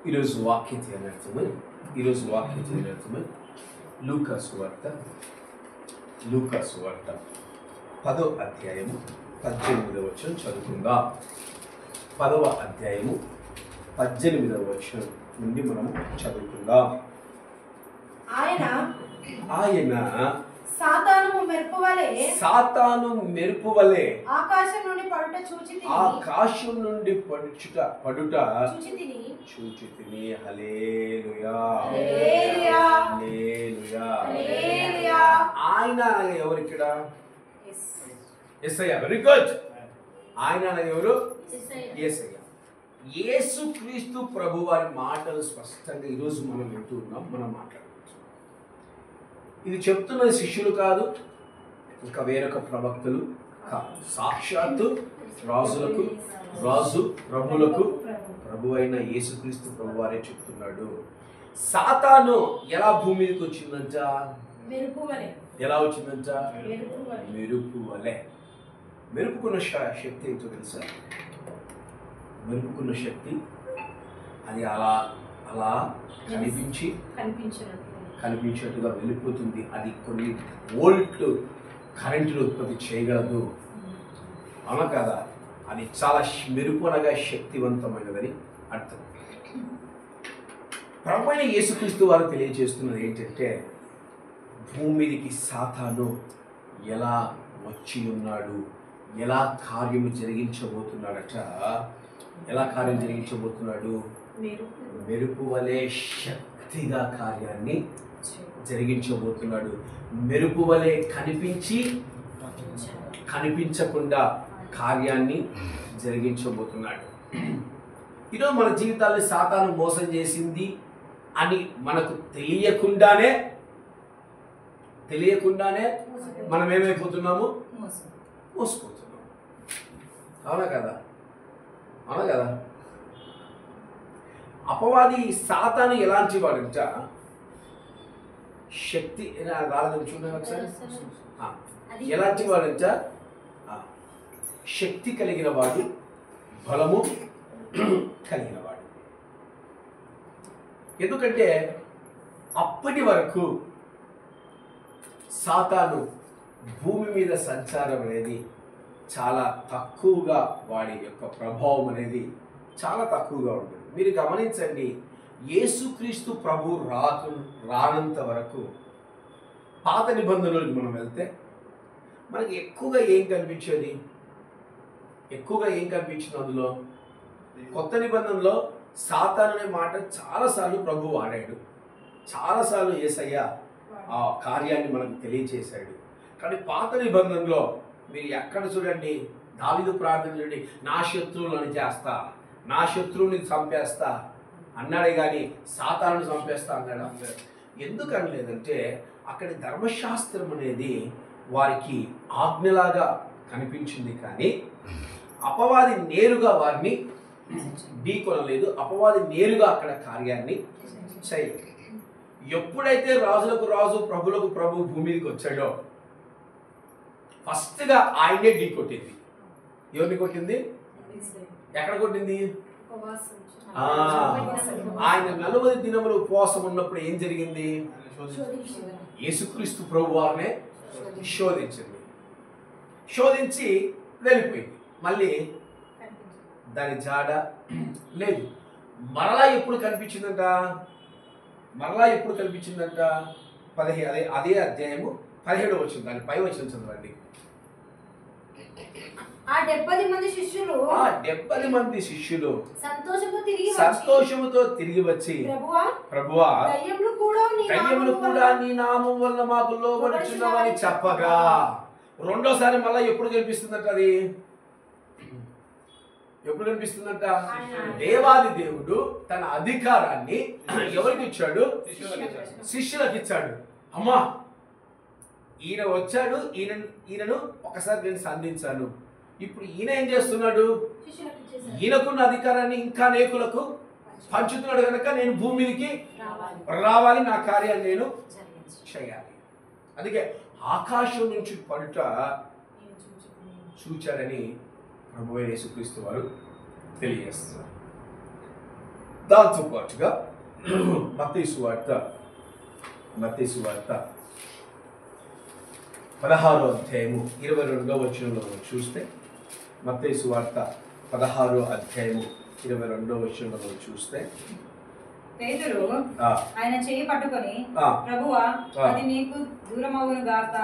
ఈరోజు వాక్య ధ్యానార్థమై లూకాసు వార్త 10వ అధ్యాయము 18వ వచనం చదువుకుందాం. 10వ అధ్యాయము 18వ వచనం నుండి మనము చదువుకుందాం. ఆయన సాతాను మెరుపు వలె ఆకాశం నుండి పడుట చూచితిని. హల్లెలూయా. ఆయన అనగా ఎవరు ఇక్కడ? యేసయ్య. Very good. ఆయన అనగా ఎవరు? యేసయ్య. యేసుక్రీస్తు ప్రభు వారి మాటలు స్పష్టంగా ఈరోజు మనం వింటూ ఉన్నాం, మనం మాట్లాడుతున్నాం. ఇది చెప్తున్నది శిష్యులు కాదు, ఇంకా వేరొక ప్రవక్తలు కాదు. సాక్షాత్తు రాజు ప్రభువులకు ప్రభు అయిన యేసుక్రీస్తు ప్రభు వారే చెప్తున్నాడు. సాతాను ఎలా భూమి మీదకి వచ్చిందంట? ఎలా వచ్చిందంట? మెరుపు వలె. మెరుపుకున్న శక్తి ఏంటో తెలుసా? మెరుపుకున్న శక్తి అది అలా అలా కనిపించినట్టుగా వెళ్ళిపోతుంది. అది కొన్ని వోల్ట్లు కరెంటును ఉత్పత్తి చేయగలదు. అవునా కదా? అది చాలా మెరుపునగా శక్తివంతమైనదని అర్థం. ప్రభు అయిన యేసుక్రీస్తు వారు తెలియజేస్తున్నది ఏంటంటే, భూమి మీదకి సాతాను ఎలా వచ్చి ఉన్నాడు, ఎలా కార్యము జరిగించబోతున్నాడట. ఎలా కార్యం జరిగించబోతున్నాడు? మెరుపు వలె శక్తిగా కార్యాన్ని జరిగించబోతున్నాడు. మెరుపు వలె కనిపించకుండా కార్యాన్ని జరిగించబోతున్నాడు. ఈరోజు మన జీవితాన్ని సాతాను మోసం చేసింది అని మనకు తెలియకుండానే మనం ఏమైపోతున్నాము? మోసపోతున్నాము. అవునా కదా? అపవాది సాతాను ఎలాంటి వాడంట? శక్తి రాలేదని చూడండి ఒకసారి. ఎలాంటి వాడంట? శక్తి కలిగిన వాడు, బలము కలిగిన వాడు. ఎందుకంటే అప్పటి వరకు సాతాను భూమి మీద సంచారం అనేది చాలా తక్కువగా, వాడి యొక్క ప్రభావం అనేది చాలా తక్కువగా ఉంటుంది. మీరు గమనించండి, యేసుక్రీస్తు ప్రభు రానంత వరకు పాత నిబంధనలకు మనం వెళ్తే మనకి ఎక్కువగా ఏం కనిపించింది? అందులో కొత్త నిబంధనలో సాతాను అనే మాట చాలాసార్లు ప్రభు వాడాడు. చాలాసార్లు యేసయ్య ఆ కార్యాన్ని మనకు తెలియచేశాడు. కానీ పాత నిబంధనలో మీరు ఎక్కడ చూడండి, దావీదు ప్రార్థన చూడండి, నా శత్రువులను చేస్తా, నా శత్రువుని చంపేస్తా అన్నాడే కానీ సాతాను చంపేస్తా అన్నాడు. ఎందుకు అనలేదంటే అక్కడి ధర్మశాస్త్రం అనేది వారికి ఆజ్ఞలాగా కనిపించింది, కానీ అపవాది నేరుగా వారిని ఢీకొనలేదు. అపవాది నేరుగా అక్కడ కార్యాన్ని చేయలేదు. ఎప్పుడైతే రాజులకు రాజు, ప్రభులకు ప్రభు భూమి మీదకి వచ్చాడో ఫస్ట్గా ఆయనే ఢీ కొట్టింది. ఎవరిని కొట్టింది? ఎక్కడ కొట్టింది? ఆయన 40 దినములు ఉపవాసం ఉన్నప్పుడు ఏం జరిగింది? యేసుక్రీస్తు ప్రభు వారినే శోధించి వెళ్ళిపోయింది. మళ్ళీ దాని జాడ లేదు. మరలా ఎప్పుడు కనిపించిందంట? అదే అధ్యాయము 17 వచ్చింది. దాని పై వచ్చిన చదవండి. ఆ 70 మంది శిష్యులు సంతోషముతో తిరిగి వచ్చి, ప్రభువా, దయ్యములు కూడా నీ నామం వల్ల మాకు లోబడుచున్నామని చెప్పగా, రెండోసారి మళ్ళా ఎప్పుడు కనిపిస్తుందంట? అది ఎప్పుడు కనిపిస్తుందంట? దేవాది దేవుడు తన అధికారాన్ని ఎవరికి ఇచ్చాడు? శిష్యులకు ఇచ్చాడు. అమ్మా, ఈయన వచ్చాడు, ఈయనను ఒకసారి నేను సంధించాను. ఇప్పుడు ఈయన ఏం చేస్తున్నాడు? ఈయనకున్న అధికారాన్ని ఇంకా అనేకులకు పంచుతున్నాడు కనుక నేను భూమి మీదకి రావాలి, నా కార్యాన్ని నేను చేయాలి. అందుకే ఆకాశం నుంచి పడుట చూచారని ప్రభువైన యేసుక్రీస్తు వారు తెలియజేస్తున్నారు. దాంతో పాటుగా మత్తయి సువార్త 16వ అధ్యాయము 22వ వచనంలో మనం చూస్తే, మత్తయి సువార్త 16వ అధ్యాయము 22వ వచనంలో మనం చూస్తే, పేతురు ఆయన చేయి పట్టుకొని, ప్రభువా అది నీకు దూరమవును గాక,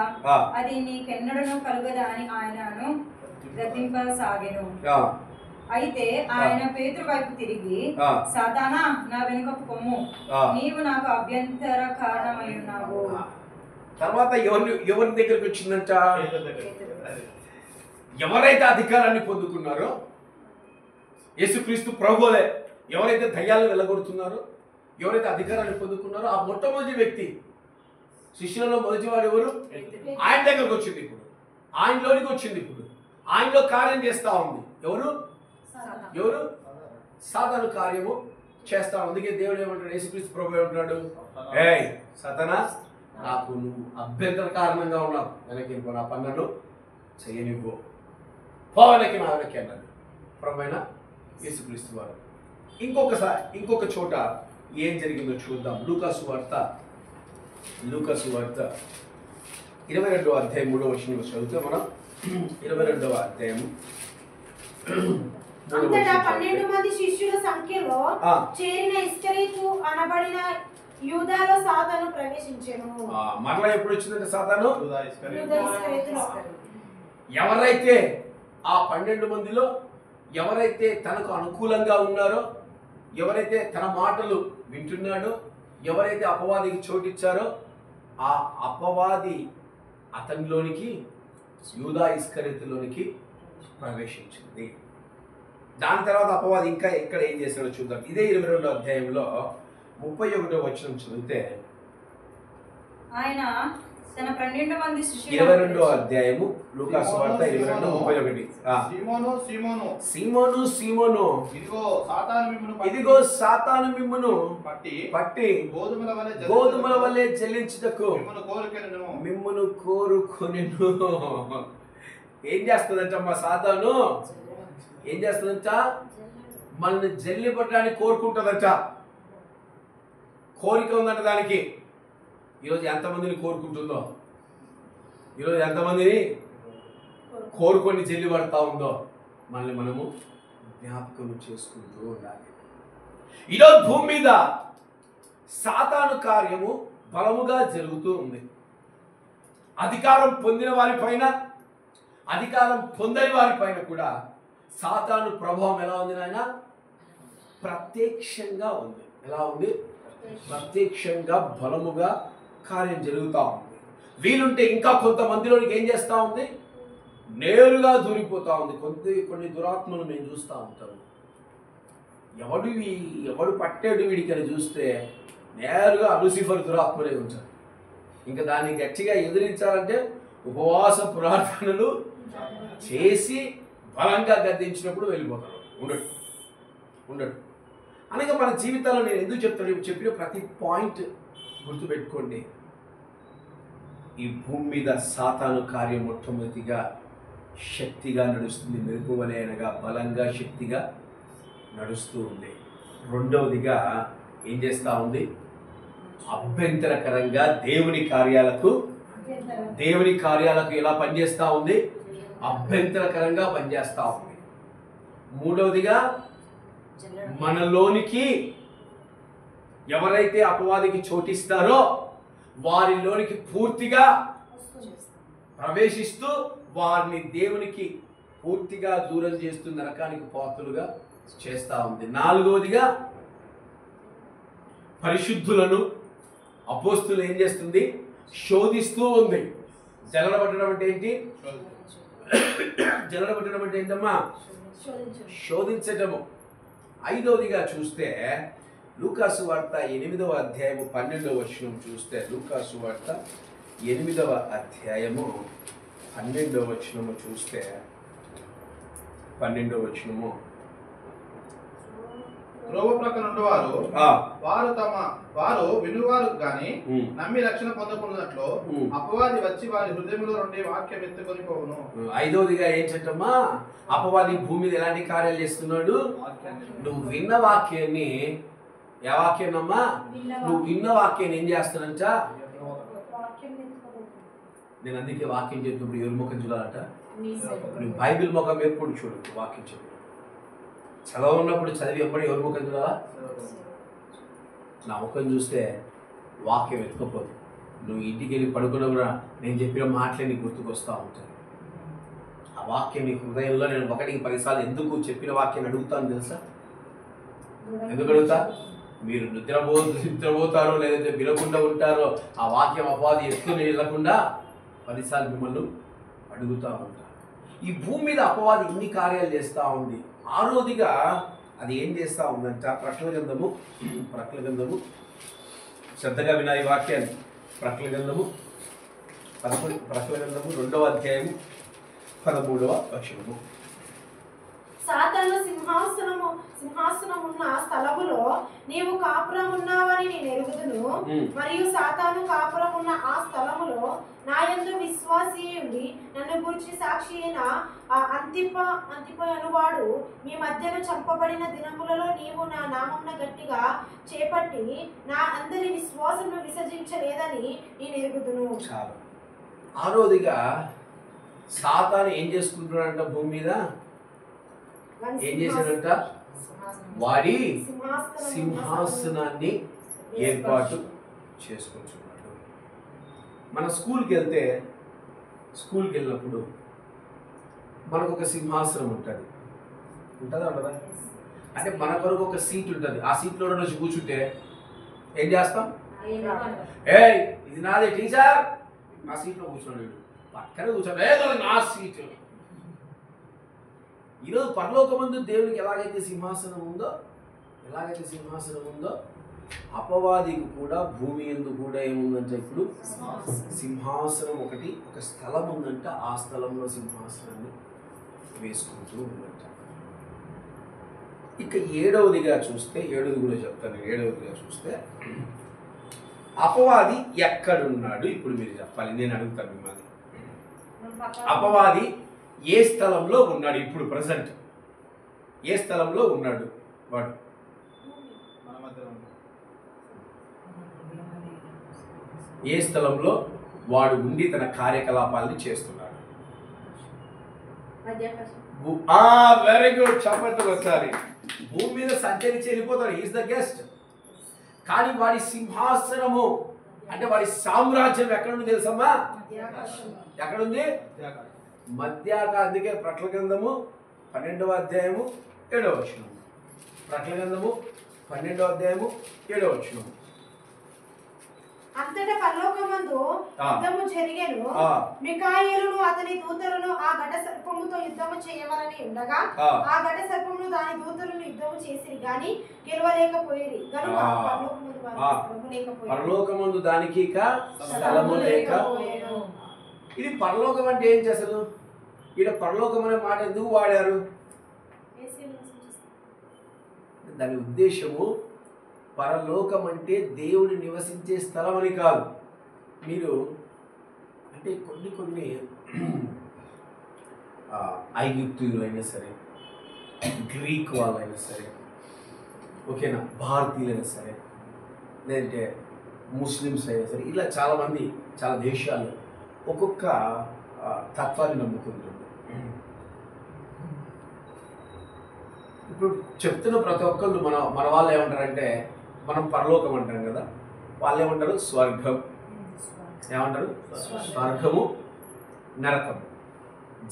అది నీకెన్నడను కలుగదా అని ఆయనను గద్దింపసాగెను. అయితే ఆయన పేతురు వైపు తిరిగి, సాతానా, నా వెనుకకు పొమ్ము, నీవు నాకు అభ్యంతర కారణమై ఉన్నావు. తర్వాత ఎవరి దగ్గరికి వచ్చిందంట? ఎవరైతే అధికారాన్ని పొందుకున్నారో, యేసుక్రీస్తు ప్రభువులే ఎవరైతే దయ్యాలను వెళ్ళగొడుతున్నారో, ఎవరైతే అధికారాన్ని పొందుకున్నారో ఆ మొట్టమొదటి వ్యక్తి, శిష్యులలో మొదటివాడు ఎవరు? ఆయన దగ్గరకు వచ్చింది. ఇప్పుడు ఆయనలోనికి వచ్చింది. ఇప్పుడు ఆయనలో కార్యం చేస్తా ఉంది. ఎవరు? సాతాను కార్యము చేస్తా. అందుకే దేవుడు ఏమంటాడు? యేసుక్రీస్తు ప్రభు ఏమంటున్నాడు? ఏయ్ సాతానా, నాకు నువ్వు అభ్యంతర కారణంగా ఉన్నావు, వెనక్కి నా పనులను చేయనివ్వు, పోవనకి నా వెనక్కి అన్నాడు ప్రభు అయిన యేసుక్రీస్తు వారు. ఇంకొక చోట ఏం జరిగిందో చూద్దాం. లూకాసు వార్త 22వ అధ్యాయం 3వ వచనం చదివితే మనం 22వ అధ్యాయము అంతటా 12 మంది శిష్యుల సంఖ్యలో చేరిన ఇస్కరియోతు అనబడిన యూదాలో సాతాను ప్రవేశించెను. మరలా ఎప్పుడు వచ్చిందంటే సాతాను ఎవరైతే ఆ 12 మందిలో ఎవరైతే తనకు అనుకూలంగా ఉన్నారో, ఎవరైతే తన మాటలు వింటున్నాడో, ఎవరైతే అపవాదికి చోటిచ్చారో, ఆ అపవాది అతనిలోనికి, యూదా ఇస్కరియోతులోనికి ప్రవేశించింది. దాని తర్వాత అపవాది ఇంకా ఎక్కడ ఏం చేశాడో చూద్దాం. ఇదే 22వ అధ్యాయంలో 31వ వచనం చదివితే, ఆయన తన 12 మంది శిష్యులు, 22వ అధ్యాయము లూకాసు వార్త 22:31. సీమోను సీమోను, ఇదిగో సాతాను మిమ్మును పట్టి గోధుమల వలె చెల్లించుటకు మిమ్మును కోరుకొనెను. ఏం చేస్తుందంట మా సాతాను? ఏం చేస్తుందంట? మనల్ని జల్లి పట్టడానికి కోరుకుంటుందంట. కోరిక ఉందంట దానికి. ఈరోజు ఎంతమందిని కోరుకుంటుందో, ఈరోజు ఎంతమందిని కోరుకొని జల్లి పడతా ఉందో మనల్ని మనము జ్ఞాపకం చేసుకుంటూ ఉండాలి. ఈరోజు భూమి మీద సాతాను కార్యము బలముగా జరుగుతూ ఉంది. అధికారం పొందిన వారిపైన, అధికారం పొందని వారిపైన కూడా సాతాను ప్రభావం ఎలా ఉంది నాయన? ప్రత్యక్షంగా ఉంది. ఎలా ఉంది? ప్రత్యక్షంగా బలముగా కార్యం జరుగుతూ ఉంది. వీలుంటే ఇంకా కొంతమందిలోనికి ఏం చేస్తూ ఉంది? నేరుగా దూరిపోతూ ఉంది. కొన్ని దురాత్మలు మేము చూస్తూ ఉంటాము. ఎవడు పట్టాడు వీడికి అని చూస్తే నేరుగా లూసిఫర్ దురాత్మలే ఉంటారు. ఇంకా దాన్ని గట్టిగా ఎదిరించాలంటే ఉపవాస ప్రార్థనలు చేసి బలంగా గద్దించినప్పుడు వెళ్ళిపోతాడు. ఉండడు. అనగా మన జీవితాల్లో నేను ఎందుకు చెప్తాను? చెప్పిన ప్రతి పాయింట్ గుర్తుపెట్టుకోండి. ఈ భూమి మీద సాతాను కార్యం మొట్టమొదటిగా శక్తిగా నడుస్తుంది. మెరుగువలే అనగా బలంగా, శక్తిగా నడుస్తూ ఉంది. రెండవదిగా ఏం చేస్తూ ఉంది? అభ్యంతరకరంగా దేవుని కార్యాలకు ఎలా పనిచేస్తూ ఉంది? అభ్యంతరకరంగా పనిచేస్తూ ఉంది. మూడవదిగా మనలోనికి ఎవరైతే అపవాదికి చోటిస్తారో వారిలోనికి పూర్తిగా ప్రవేశిస్తూ వారిని దేవునికి పూర్తిగా దూరం చేస్తూ నరకానికి పాత్రులుగా చేస్తూ ఉంది. నాలుగవదిగా పరిశుద్ధులను అపోస్తులు ఏం చేస్తుంది? శోధిస్తూ ఉంది. జల్లడబట్టడం అంటే ఏంటి? జల్లడబట్టడం అంటే ఏంటమ్మా? శోధించటము. ఐదవదిగా చూస్తే లూకాసు వార్త 8వ అధ్యాయము 12వ వచనం చూస్తే, లూకాసు వార్త 8వ అధ్యాయము 12వ వచనము చూస్తే, 12వ వచనము, త్రోవ ప్రక్కన ఉండేవారు వారు వినువారు గాని నమ్మి రక్షణ పొందకున్నట్లు అపవాది వచ్చి వారి హృదయంలో నుండి వాక్యం ఎత్తుకొని పోవును. ఐదవదిగా ఏంటమ్మా? అపవాది భూమి మీద ఎలాంటి కార్యాలు చేస్తున్నాడు? నువ్వు విన్న వాక్యాన్ని ఏ వాక్యాన్నమ్మా? నువ్వు విన్న వాక్యాన్ని ఏం చేస్తానంట? నేను అందుకే వాక్యం చెప్పినప్పుడు ఎవరి ముఖం చూడాలంట? నువ్వు బైబిల్ ముఖం ఎప్పుడు చూడు. వాక్యం చెప్పు చదవన్నప్పుడు చదివి ఎప్పుడు ఎవరి ముఖం చూడాలా? నా ముఖం చూస్తే వాక్యం ఎత్తుకపోదు. నువ్వు ఇంటికి వెళ్ళి పడుకున్నా కూడా నేను చెప్పిన మాటలే నీకు గుర్తుకొస్తూ ఉంటాయి. ఆ వాక్యం నీ హృదయంలో నేను 1-10 సార్లు ఎందుకు చెప్పిన వాక్యాన్ని అడుగుతాను తెలుసా? ఎందుకు అడుగుతా? మీరు నిద్రపోతారో లేదంటే వినకుండా ఉంటారో ఆ వాక్యం అపవాది ఎత్తుకుని వెళ్ళకుండా 10 సార్లు మిమ్మల్ని అడుగుతూ ఉంటారు. ఈ భూమి మీద అపవాది ఇన్ని కార్యాలు చేస్తూ ఉంది. ఆరోదిగా అది ఏం చేస్తూ ఉందంట? ప్రకటన గ్రంథము శ్రద్ధగా వినాలి వాక్యాన్ని. ప్రకటన గ్రంథము 2వ అధ్యాయము 13వ వచనము. సాతాను సింహాసనం ఉన్న స్థలములో నీవు కాపురం ఉన్నావని నేను ఎరుగుదును. మరియు సాతాను కాపురం ఉన్న ఆ స్థలములో నా యందు విశ్వాసి ఉండి నన్ను గురించి సాక్షి అయిన అంతిప అనువాడు మీ మధ్యన చంపబడిన దినములలో నీవు నా నామమున గట్టిగా చేపట్టి నా అందరి విశ్వాసమును విసర్జించలేదని నేను ఎరుగుదును. చాలు. ఆరోదిగా సాతాను ఏం చేసుకుంటున్నాడంట? భూమి మీద ఏం చేశాడంట? వాడి సింహాసనాన్ని ఏర్పాటు చేసుకుంటున్నాడు. మన స్కూల్కి వెళ్ళినప్పుడు మనకు ఒక సింహాసనం ఉంటుంది. ఉంటుందా ఉండదా? అంటే మన కొరకు ఒక సీట్ ఉంటుంది. ఆ సీట్లో నుంచి కూర్చుంటే ఏం చేస్తాం? ఇది నాదే టీచర్, నా సీట్లో కూర్చోండి. పక్కన కూర్చోండి, నా సీటు. ఈరోజు పరలోకమందు దేవునికి ఎలాగైతే సింహాసనం ఉందో అపవాదికి కూడా భూమి యందు కూడా ఏముందంటే ఇప్పుడు సింహాసనం ఒక స్థలం ఉందంట. ఆ స్థలంలో సింహాసనాన్ని వేసుకుంటూ ఉందంట. ఇక ఏడవది కూడా చెప్తాను. ఏడవదిగా చూస్తే అపవాది ఎక్కడున్నాడు ఇప్పుడు మీరు చెప్పాలి. నేను అడుగుతాను మిమ్మల్ని. అపవాది ఏ స్థలంలో ఉన్నాడు ఇప్పుడు? ప్రజెంట్ ఏ స్థలంలో ఉన్నాడు వాడు? ఏ స్థలంలో వాడు ఉండి తన కార్యకలాపాలని చేస్తున్నాడు? Very good. చెప్పండి ఒకసారి. భూమి మీద సంచరించి వెళ్ళిపోతాడు. Is the guest. కానీ వాడి సింహాసనము అంటే వాడి సామ్రాజ్యం ఎక్కడుంది తెలుసమ్మా? ఎక్కడుంది? అందుకే ప్రకటన గ్రంథము 12వ అధ్యాయము 7వ వచనం. ప్రకటన గ్రంథము 12వ అధ్యాయము 7వ వచనం. అంతటా పరలోకమందు యుద్ధము జరిగెను. మిఖాయేలును అతని దూతలను ఆ ఘట సర్పముతో యుద్ధము చేయవలని ఉండగా ఆ ఘట సర్పమును దాని దూతలను యుద్ధము చేసిరి గాని గెలవలేకపోయిరి. గనుక పరలోకమందు దానికి ఇక స్థలము లేక. ఇది పరలోకం అంటే ఏంటి అసలు? ఈడ పరలోకం అనే మాట ఎందుకు వాడారు? దాని ఉద్దేశము పరలోకం అంటే దేవుడు నివసించే స్థలం అని కాదు. మీరు అంటే కొన్ని ఐగుప్తులైనా సరే, గ్రీక్ వాళ్ళైనా సరే, ఓకేనా, భారతీయులైనా సరే, లేదంటే ముస్లిమ్స్ అయినా సరే, ఇలా చాలామంది చాలా దేశాలు ఒక్కొక్క తత్వాన్ని నమ్ముకుంటుంది. ఇప్పుడు చెప్తున్న ప్రతి ఒక్కళ్ళు మన వాళ్ళు ఏమంటారంటే మనం పరలోకం అంటాం కదా, వాళ్ళు ఏమంటారు? స్వర్గం. ఏమంటారు? స్వర్గము, నరకం.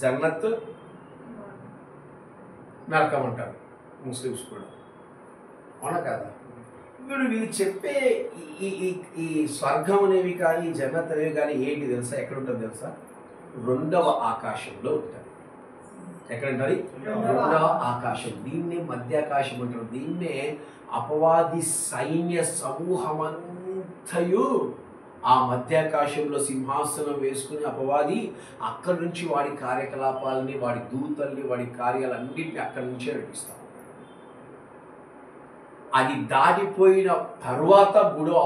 జన్నత్, నరకం అంటారు ముస్లిమ్స్ కూడా. అవునా కదా? ఇప్పుడు వీళ్ళు చెప్పే ఈ స్వర్గం అనేవి కానీ జన్నత్ అనేవి కానీ ఏంటి తెలుసా? ఎక్కడ ఉంటుంది తెలుసా? 2వ ఆకాశంలో ఉంటుంది. ఎక్కడ ఉంటుంది? 2వ ఆకాశం. దీన్నే మధ్యాకాశం అంటారు. దీన్నే అపవాది సైన్య సమూహమంతయు ఆ మధ్యాకాశంలో సింహాసనం వేసుకుని అపవాది అక్కడి నుంచి వాడి కార్యకలాపాలని, వాడి దూతల్ని, వాడి కార్యాలన్నింటినీ అక్కడి నుంచే నడిపిస్తాం. అది దాటిపోయిన తర్వాత 3వ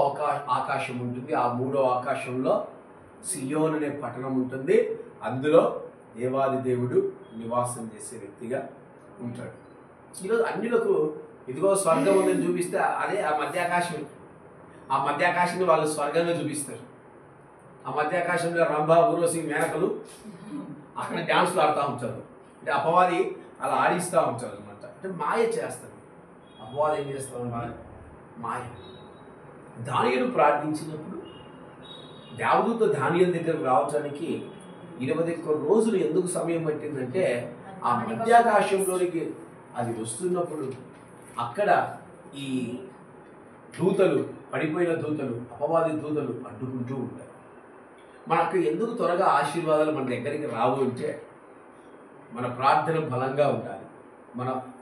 ఆకాశం ఉంటుంది. ఆ 3వ ఆకాశంలో సియోన్ అనే పట్టణం ఉంటుంది. అందులో దేవాది దేవుడు నివాసం చేసే వ్యక్తిగా ఉంటాడు. ఈరోజు అన్యులకు ఇదిగో స్వర్గం ఉందని చూపిస్తే అదే ఆ మధ్యాకాశం. ఆ మధ్యాకాశాన్ని వాళ్ళు స్వర్గంగా చూపిస్తారు. ఆ మధ్యాకాశంలో రంభ, ఊర్వశి, మేనకలు అక్కడ డ్యాన్స్లు ఆడుతూ ఉంటారు. అంటే అపవాది అలా ఆడిస్తూ ఉంటారు అనమాట. అంటే మాయ చేస్తారు. అపవాది ఏం చేస్తూ ఉంటారు? మాయ. దానియేలు ప్రార్థించినప్పుడు దేవదూత దానియేలు దగ్గరకు రావడానికి 21 రోజులు ఎందుకు సమయం పట్టిందంటే ఆ మధ్యాకాశంలోనికి అది వస్తున్నప్పుడు అక్కడ ఈ దూతలు, పడిపోయిన దూతలు, అపవాది దూతలు అడ్డుకుంటూ ఉంటారు. మనకు ఎందుకు త్వరగా ఆశీర్వాదాలు మన దగ్గరికి రావు అంటే మన ప్రార్థన బలంగా ఉండాలి.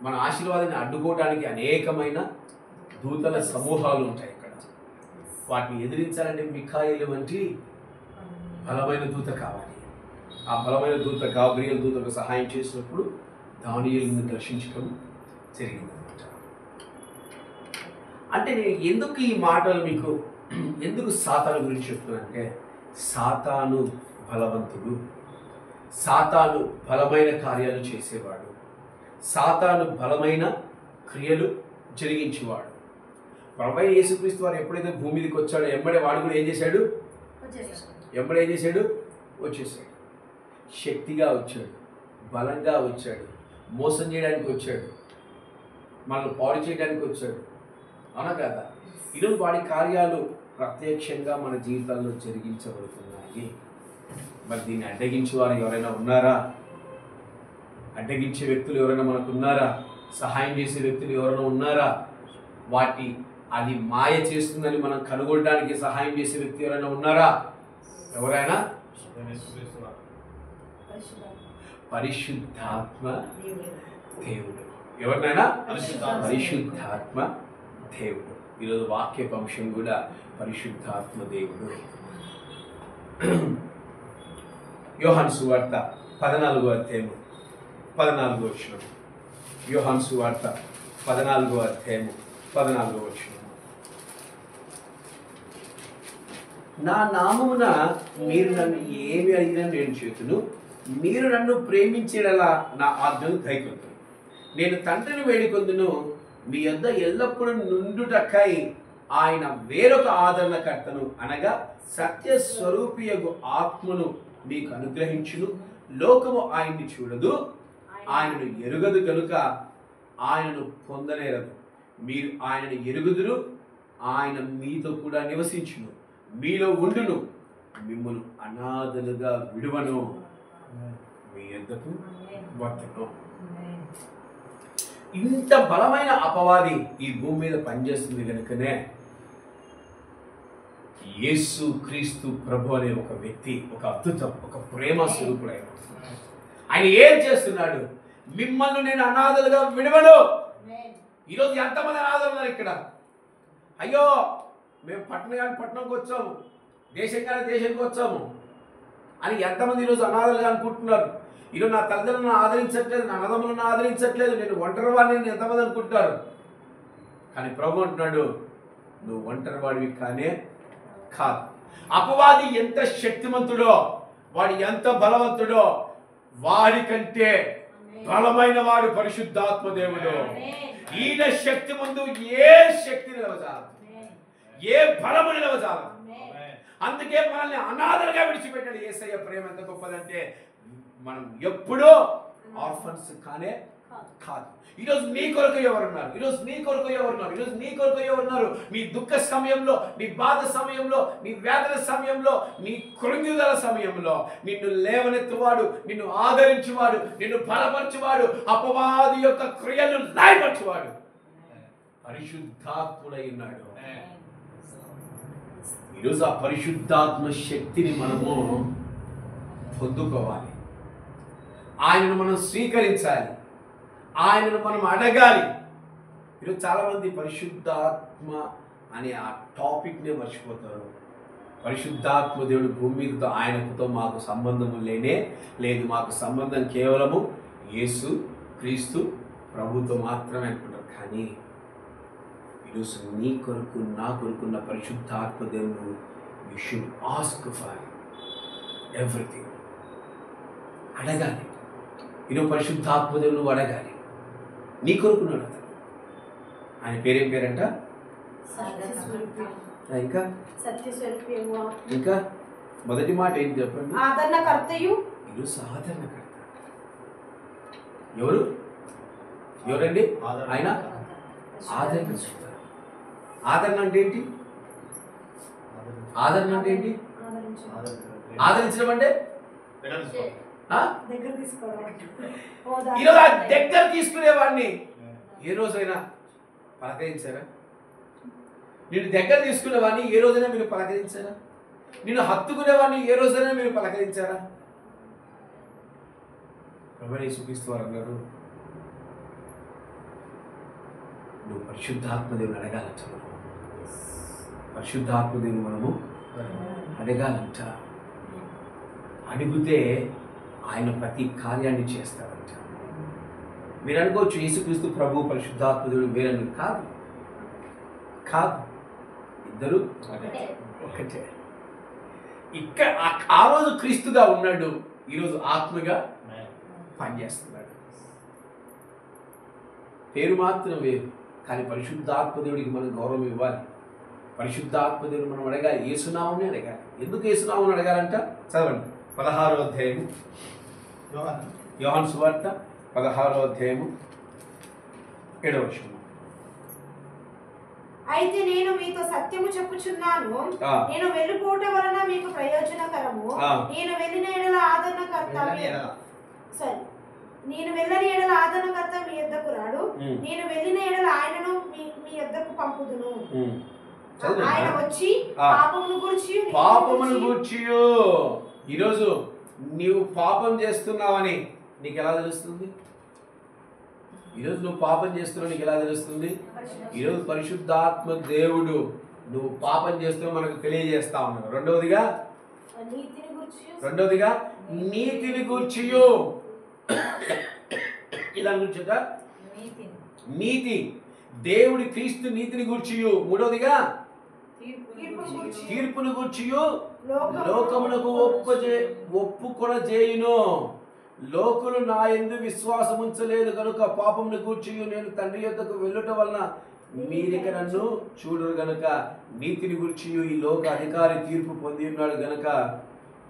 మన ఆశీర్వాదాన్ని అడ్డుకోవడానికి అనేకమైన దూతల సమూహాలు ఉంటాయి ఇక్కడ. వాటిని ఎదిరించాలంటే మిఖాయేలు వంటి బలమైన దూత కావాలి. ఆ బలమైన దూత గాబ్రియల్ దూతకు సహాయం చేసినప్పుడు దానియేలును దర్శించడం జరిగిందన్నమాట. అంటే నేను ఎందుకు ఈ మాటలు మీకు ఎందుకు సాతాను గురించి చెప్తున్నానంటే సాతాను బలవంతుడు, సాతాను బలమైన కార్యాలు చేసేవాడు, సాతాను బలమైన క్రియలు జరిగించేవాడు. ప్రభువైన యేసుక్రీస్తు వారు ఎప్పుడైతే భూమి మీదకి వచ్చాడో ఎంబడే వాడు కూడా ఏం చేశాడు? వచ్చేసాడు. శక్తిగా వచ్చాడు, బలంగా వచ్చాడు, మోసం చేయడానికి వచ్చాడు, మనల్ని పాడు చేయడానికి వచ్చాడు. అవునా కదా? ఈరోజు వాడి కార్యాలు ప్రత్యక్షంగా మన జీవితాల్లో జరిగించబడుతున్నాయి. మరి దీన్ని అడ్డగించే వారు ఎవరైనా ఉన్నారా? అడ్డగించే వ్యక్తులు ఎవరైనా మనకు ఉన్నారా? సహాయం చేసే వ్యక్తులు ఎవరైనా ఉన్నారా? అది మాయ చేస్తుందని మనం కనుగొనడానికి సహాయం చేసే వ్యక్తి ఎవరైనా ఉన్నారా? ఎవరైనా? పరిశుద్ధాత్మ దేవుడు. ఎవరినైనా? పరిశుద్ధాత్మ దేవుడు. ఈరోజు వాక్యపంశం కూడా పరిశుద్ధాత్మ దేవుడు. యోహాను సువార్త 14వ అధ్యాయం 14వ వచనం. యోహాను సువార్త 14వ అధ్యాయం 14వ వచనం. నా నామమున మీరు నన్ను ఏమి అడిగినా నేను చేతును, మీరు నన్ను ప్రేమించేలా నా ఆజ్ఞను గైకొందును. నేను తండ్రిని వేడుకొందును, మీ యొద్ద ఎల్లప్పుడూ నుండుటకై ఆయన వేరొక ఆదరణకర్తను అనగా సత్య స్వరూపియగు ఆత్మను మీకు అనుగ్రహించును. లోకము ఆయన్ని చూడదు, ఆయనను ఎరుగదు కనుక ఆయనను పొందనేరదు. మీరు ఆయనను ఎరుగుదురు, ఆయన మీతో కూడా నివసించును, మీలో ఉండును, మిమ్మల్ని అనాథలుగా విడువను, మీ యొద్దకు వత్తును. ఇంత బలమైన అపవాది ఈ భూమి మీద పనిచేస్తుంది కనుకనే యేసు క్రీస్తు ప్రభు అనే ఒక వ్యక్తి, ఒక అద్భుతం, ఒక ప్రేమ స్వరూపుడైన ఆయన ఏం చేస్తున్నాడు? మిమ్మల్ని నేను అనాథలుగా విడవను. ఈరోజు ఎంతమంది అనాథలు ఉన్నారు ఇక్కడ? అయ్యో మేము పట్టణంకి వచ్చాము, దేశానికి వచ్చాము అని ఎంతమంది ఈరోజు అనాథలుగా అనుకుంటున్నారు? ఈరోజు నా తల్లిదండ్రులను ఆదరించట్లేదు, నా అన్నదమ్ములను ఆదరించట్లేదు, నేను ఒంటరి వాడిని ఎంతమంది అనుకుంటారు? కానీ ప్రభు అంటున్నాడు, నువ్వు ఒంటరి వాడివి కానే కాదు. అపవాది ఎంత శక్తిమంతుడో, వాడు ఎంత బలవంతుడో, వాడి కంటే బలమైన వాడు పరిశుద్ధాత్మ దేవుడు. ఈయన శక్తి ముందు ఏ శక్తి నిలవజాలదు, ఏ బలము నిలవజాలదు. అందుకే మనల్ని అనాథలుగా విడిచిపెట్టాడు. యేసయ్య ప్రేమ ఎంత గొప్పదంటే మనం ఎప్పుడూ ఆర్ఫన్స్ కానే కాదు. ఈరోజు నీ కొరకు ఎవరున్నారు? నీ దుఃఖ సమయంలో, నీ బాధ సమయంలో, నీ వేదన సమయంలో, నీ కృంగిదల సమయంలో నిన్ను లేవనెత్తువాడు, నిన్ను ఆదరించువాడు, నిన్ను బలపరచువాడు, అపవాది యొక్క క్రియలు లాయపరచువాడు పరిశుద్ధాత్ముడై ఉన్నాడు. ఈరోజు ఆ పరిశుద్ధాత్మ శక్తిని మనము పొందుకోవాలి. ఆయనను మనం స్వీకరించాలి, ఆయనను మనం అడగాలి. ఈరోజు చాలామంది పరిశుద్ధాత్మ అనే ఆ టాపిక్నే మర్చిపోతారు. పరిశుద్ధాత్మ దేవుడు భూమి మీదతో ఆయనతో మాకు సంబంధము లేదు. మాకు సంబంధం కేవలము యేసు క్రీస్తు ప్రభుతో మాత్రమే అనుకుంటారు. కానీ ఈరోజు నీ కొరకు, నా కొరకున్న పరిశుద్ధాత్మ దేవుడు you should ask for everything. అడగాలి. ఈరోజు పరిశుద్ధాత్మ దేవుడు నువ్వు అడగాలి. నీ కొరకున్నాడు అతను. ఆయన పేరేం పేరంట? ఇంకా సత్యస్వరూపము. ఇంకా మొదటి మాట ఏంటి చెప్పండి? ఆదరణకర్తయు. ఈరోజు ఆదరణకర్త ఎవరు? ఎవరండి ఆయన? ఆదరణ. ఆదరణ అంటే ఏంటి? ఆదరణ అంటే ఏంటి? ఆదరించడం అంటే దగ్గర తీసుకోవడం. ఈరోజు ఆ దగ్గర తీసుకునేవాడిని ఏ రోజైనా పలకరించారా? నేను దగ్గర తీసుకునేవాడిని ఏ రోజైనా మీరు పలకరించారా? నేను హత్తుకునేవాడిని ఏ రోజైనా మీరు పలకరించారా? ప్రభువైన యేసుక్రీస్తు వారు అన్నారు, నువ్వు పరిశుద్ధాత్మదేవుని అడగాలంట. పరిశుద్ధాత్మదేవుని మనము అడగాలంట. అడిగితే ఆయన ప్రతి కార్యాన్ని చేస్తాడంట. మీరు అనుకోవచ్చు యేసుక్రీస్తు ప్రభు పరిశుద్ధాత్మదేవుడు వేరని. కాదు, కాదు, ఇద్దరు ఒకటే. ఇక్కడ ఆ రోజు క్రీస్తుగా ఉన్నాడు, ఈరోజు ఆత్మగా పనిచేస్తున్నాడు. పేరు మాత్రం వేరు, కానీ పరిశుద్ధాత్మదేవుడికి మనం గౌరవం ఇవ్వాలి. పరిశుద్ధాత్మదేవుడు మనం అడగాలి, యేసునామని అడగాలి. ఎందుకు యేసునామని అడగాలంట? చదవండి 16వ అధ్యాయము, యోహాను సువార్త 16వ అధ్యాయము 7వ వచనం. అయితే నేను మీతో సత్యము చెప్పుచున్నాను, నేను వెళ్ళిపోవటం వలన మీకు ప్రయోజనకరము. నేను వెళ్ళిన ఎడల ఆదరణకర్త నేను వెళ్ళని ఎడల ఆదరణకర్త మీ యొద్దకు రాడు. నేను వెళ్ళిన ఎడల ఆయనను మీ యొద్దకు పంపుదును. ఆయన వచ్చి పాపమును గూర్చి. ఈరోజు నీవు పాపం చేస్తున్నావని నీకు ఎలా తెలుస్తుంది? ఈరోజు నువ్వు పాపం చేస్తున్నావు నీకు ఎలా తెలుస్తుంది? ఈరోజు పరిశుద్ధాత్మ దేవుడు నువ్వు పాపం చేస్తున్నావు మనకు తెలియజేస్తా ఉన్నాడు. రెండవదిగా నీతిని గూర్చియు. ఇలా గుర్చుగా నీతి, దేవుడి క్రీస్తు నీతిని గూర్చియు. మూడవదిగా తీర్పును గూర్చియు లోకమునకు ఒప్పుకొనజేయును. లోకులు నా యందు విశ్వాసం ఉంచలేదు కనుక పాపమును గూర్చియు నేను తండ్రి యొద్దకు వెళ్ళుట వలన మీరిక నన్ను చూడరు గనుక నీతిని గూర్చియు ఈ లోక అధికారి తీర్పు పొంది ఉన్నాడు గనుక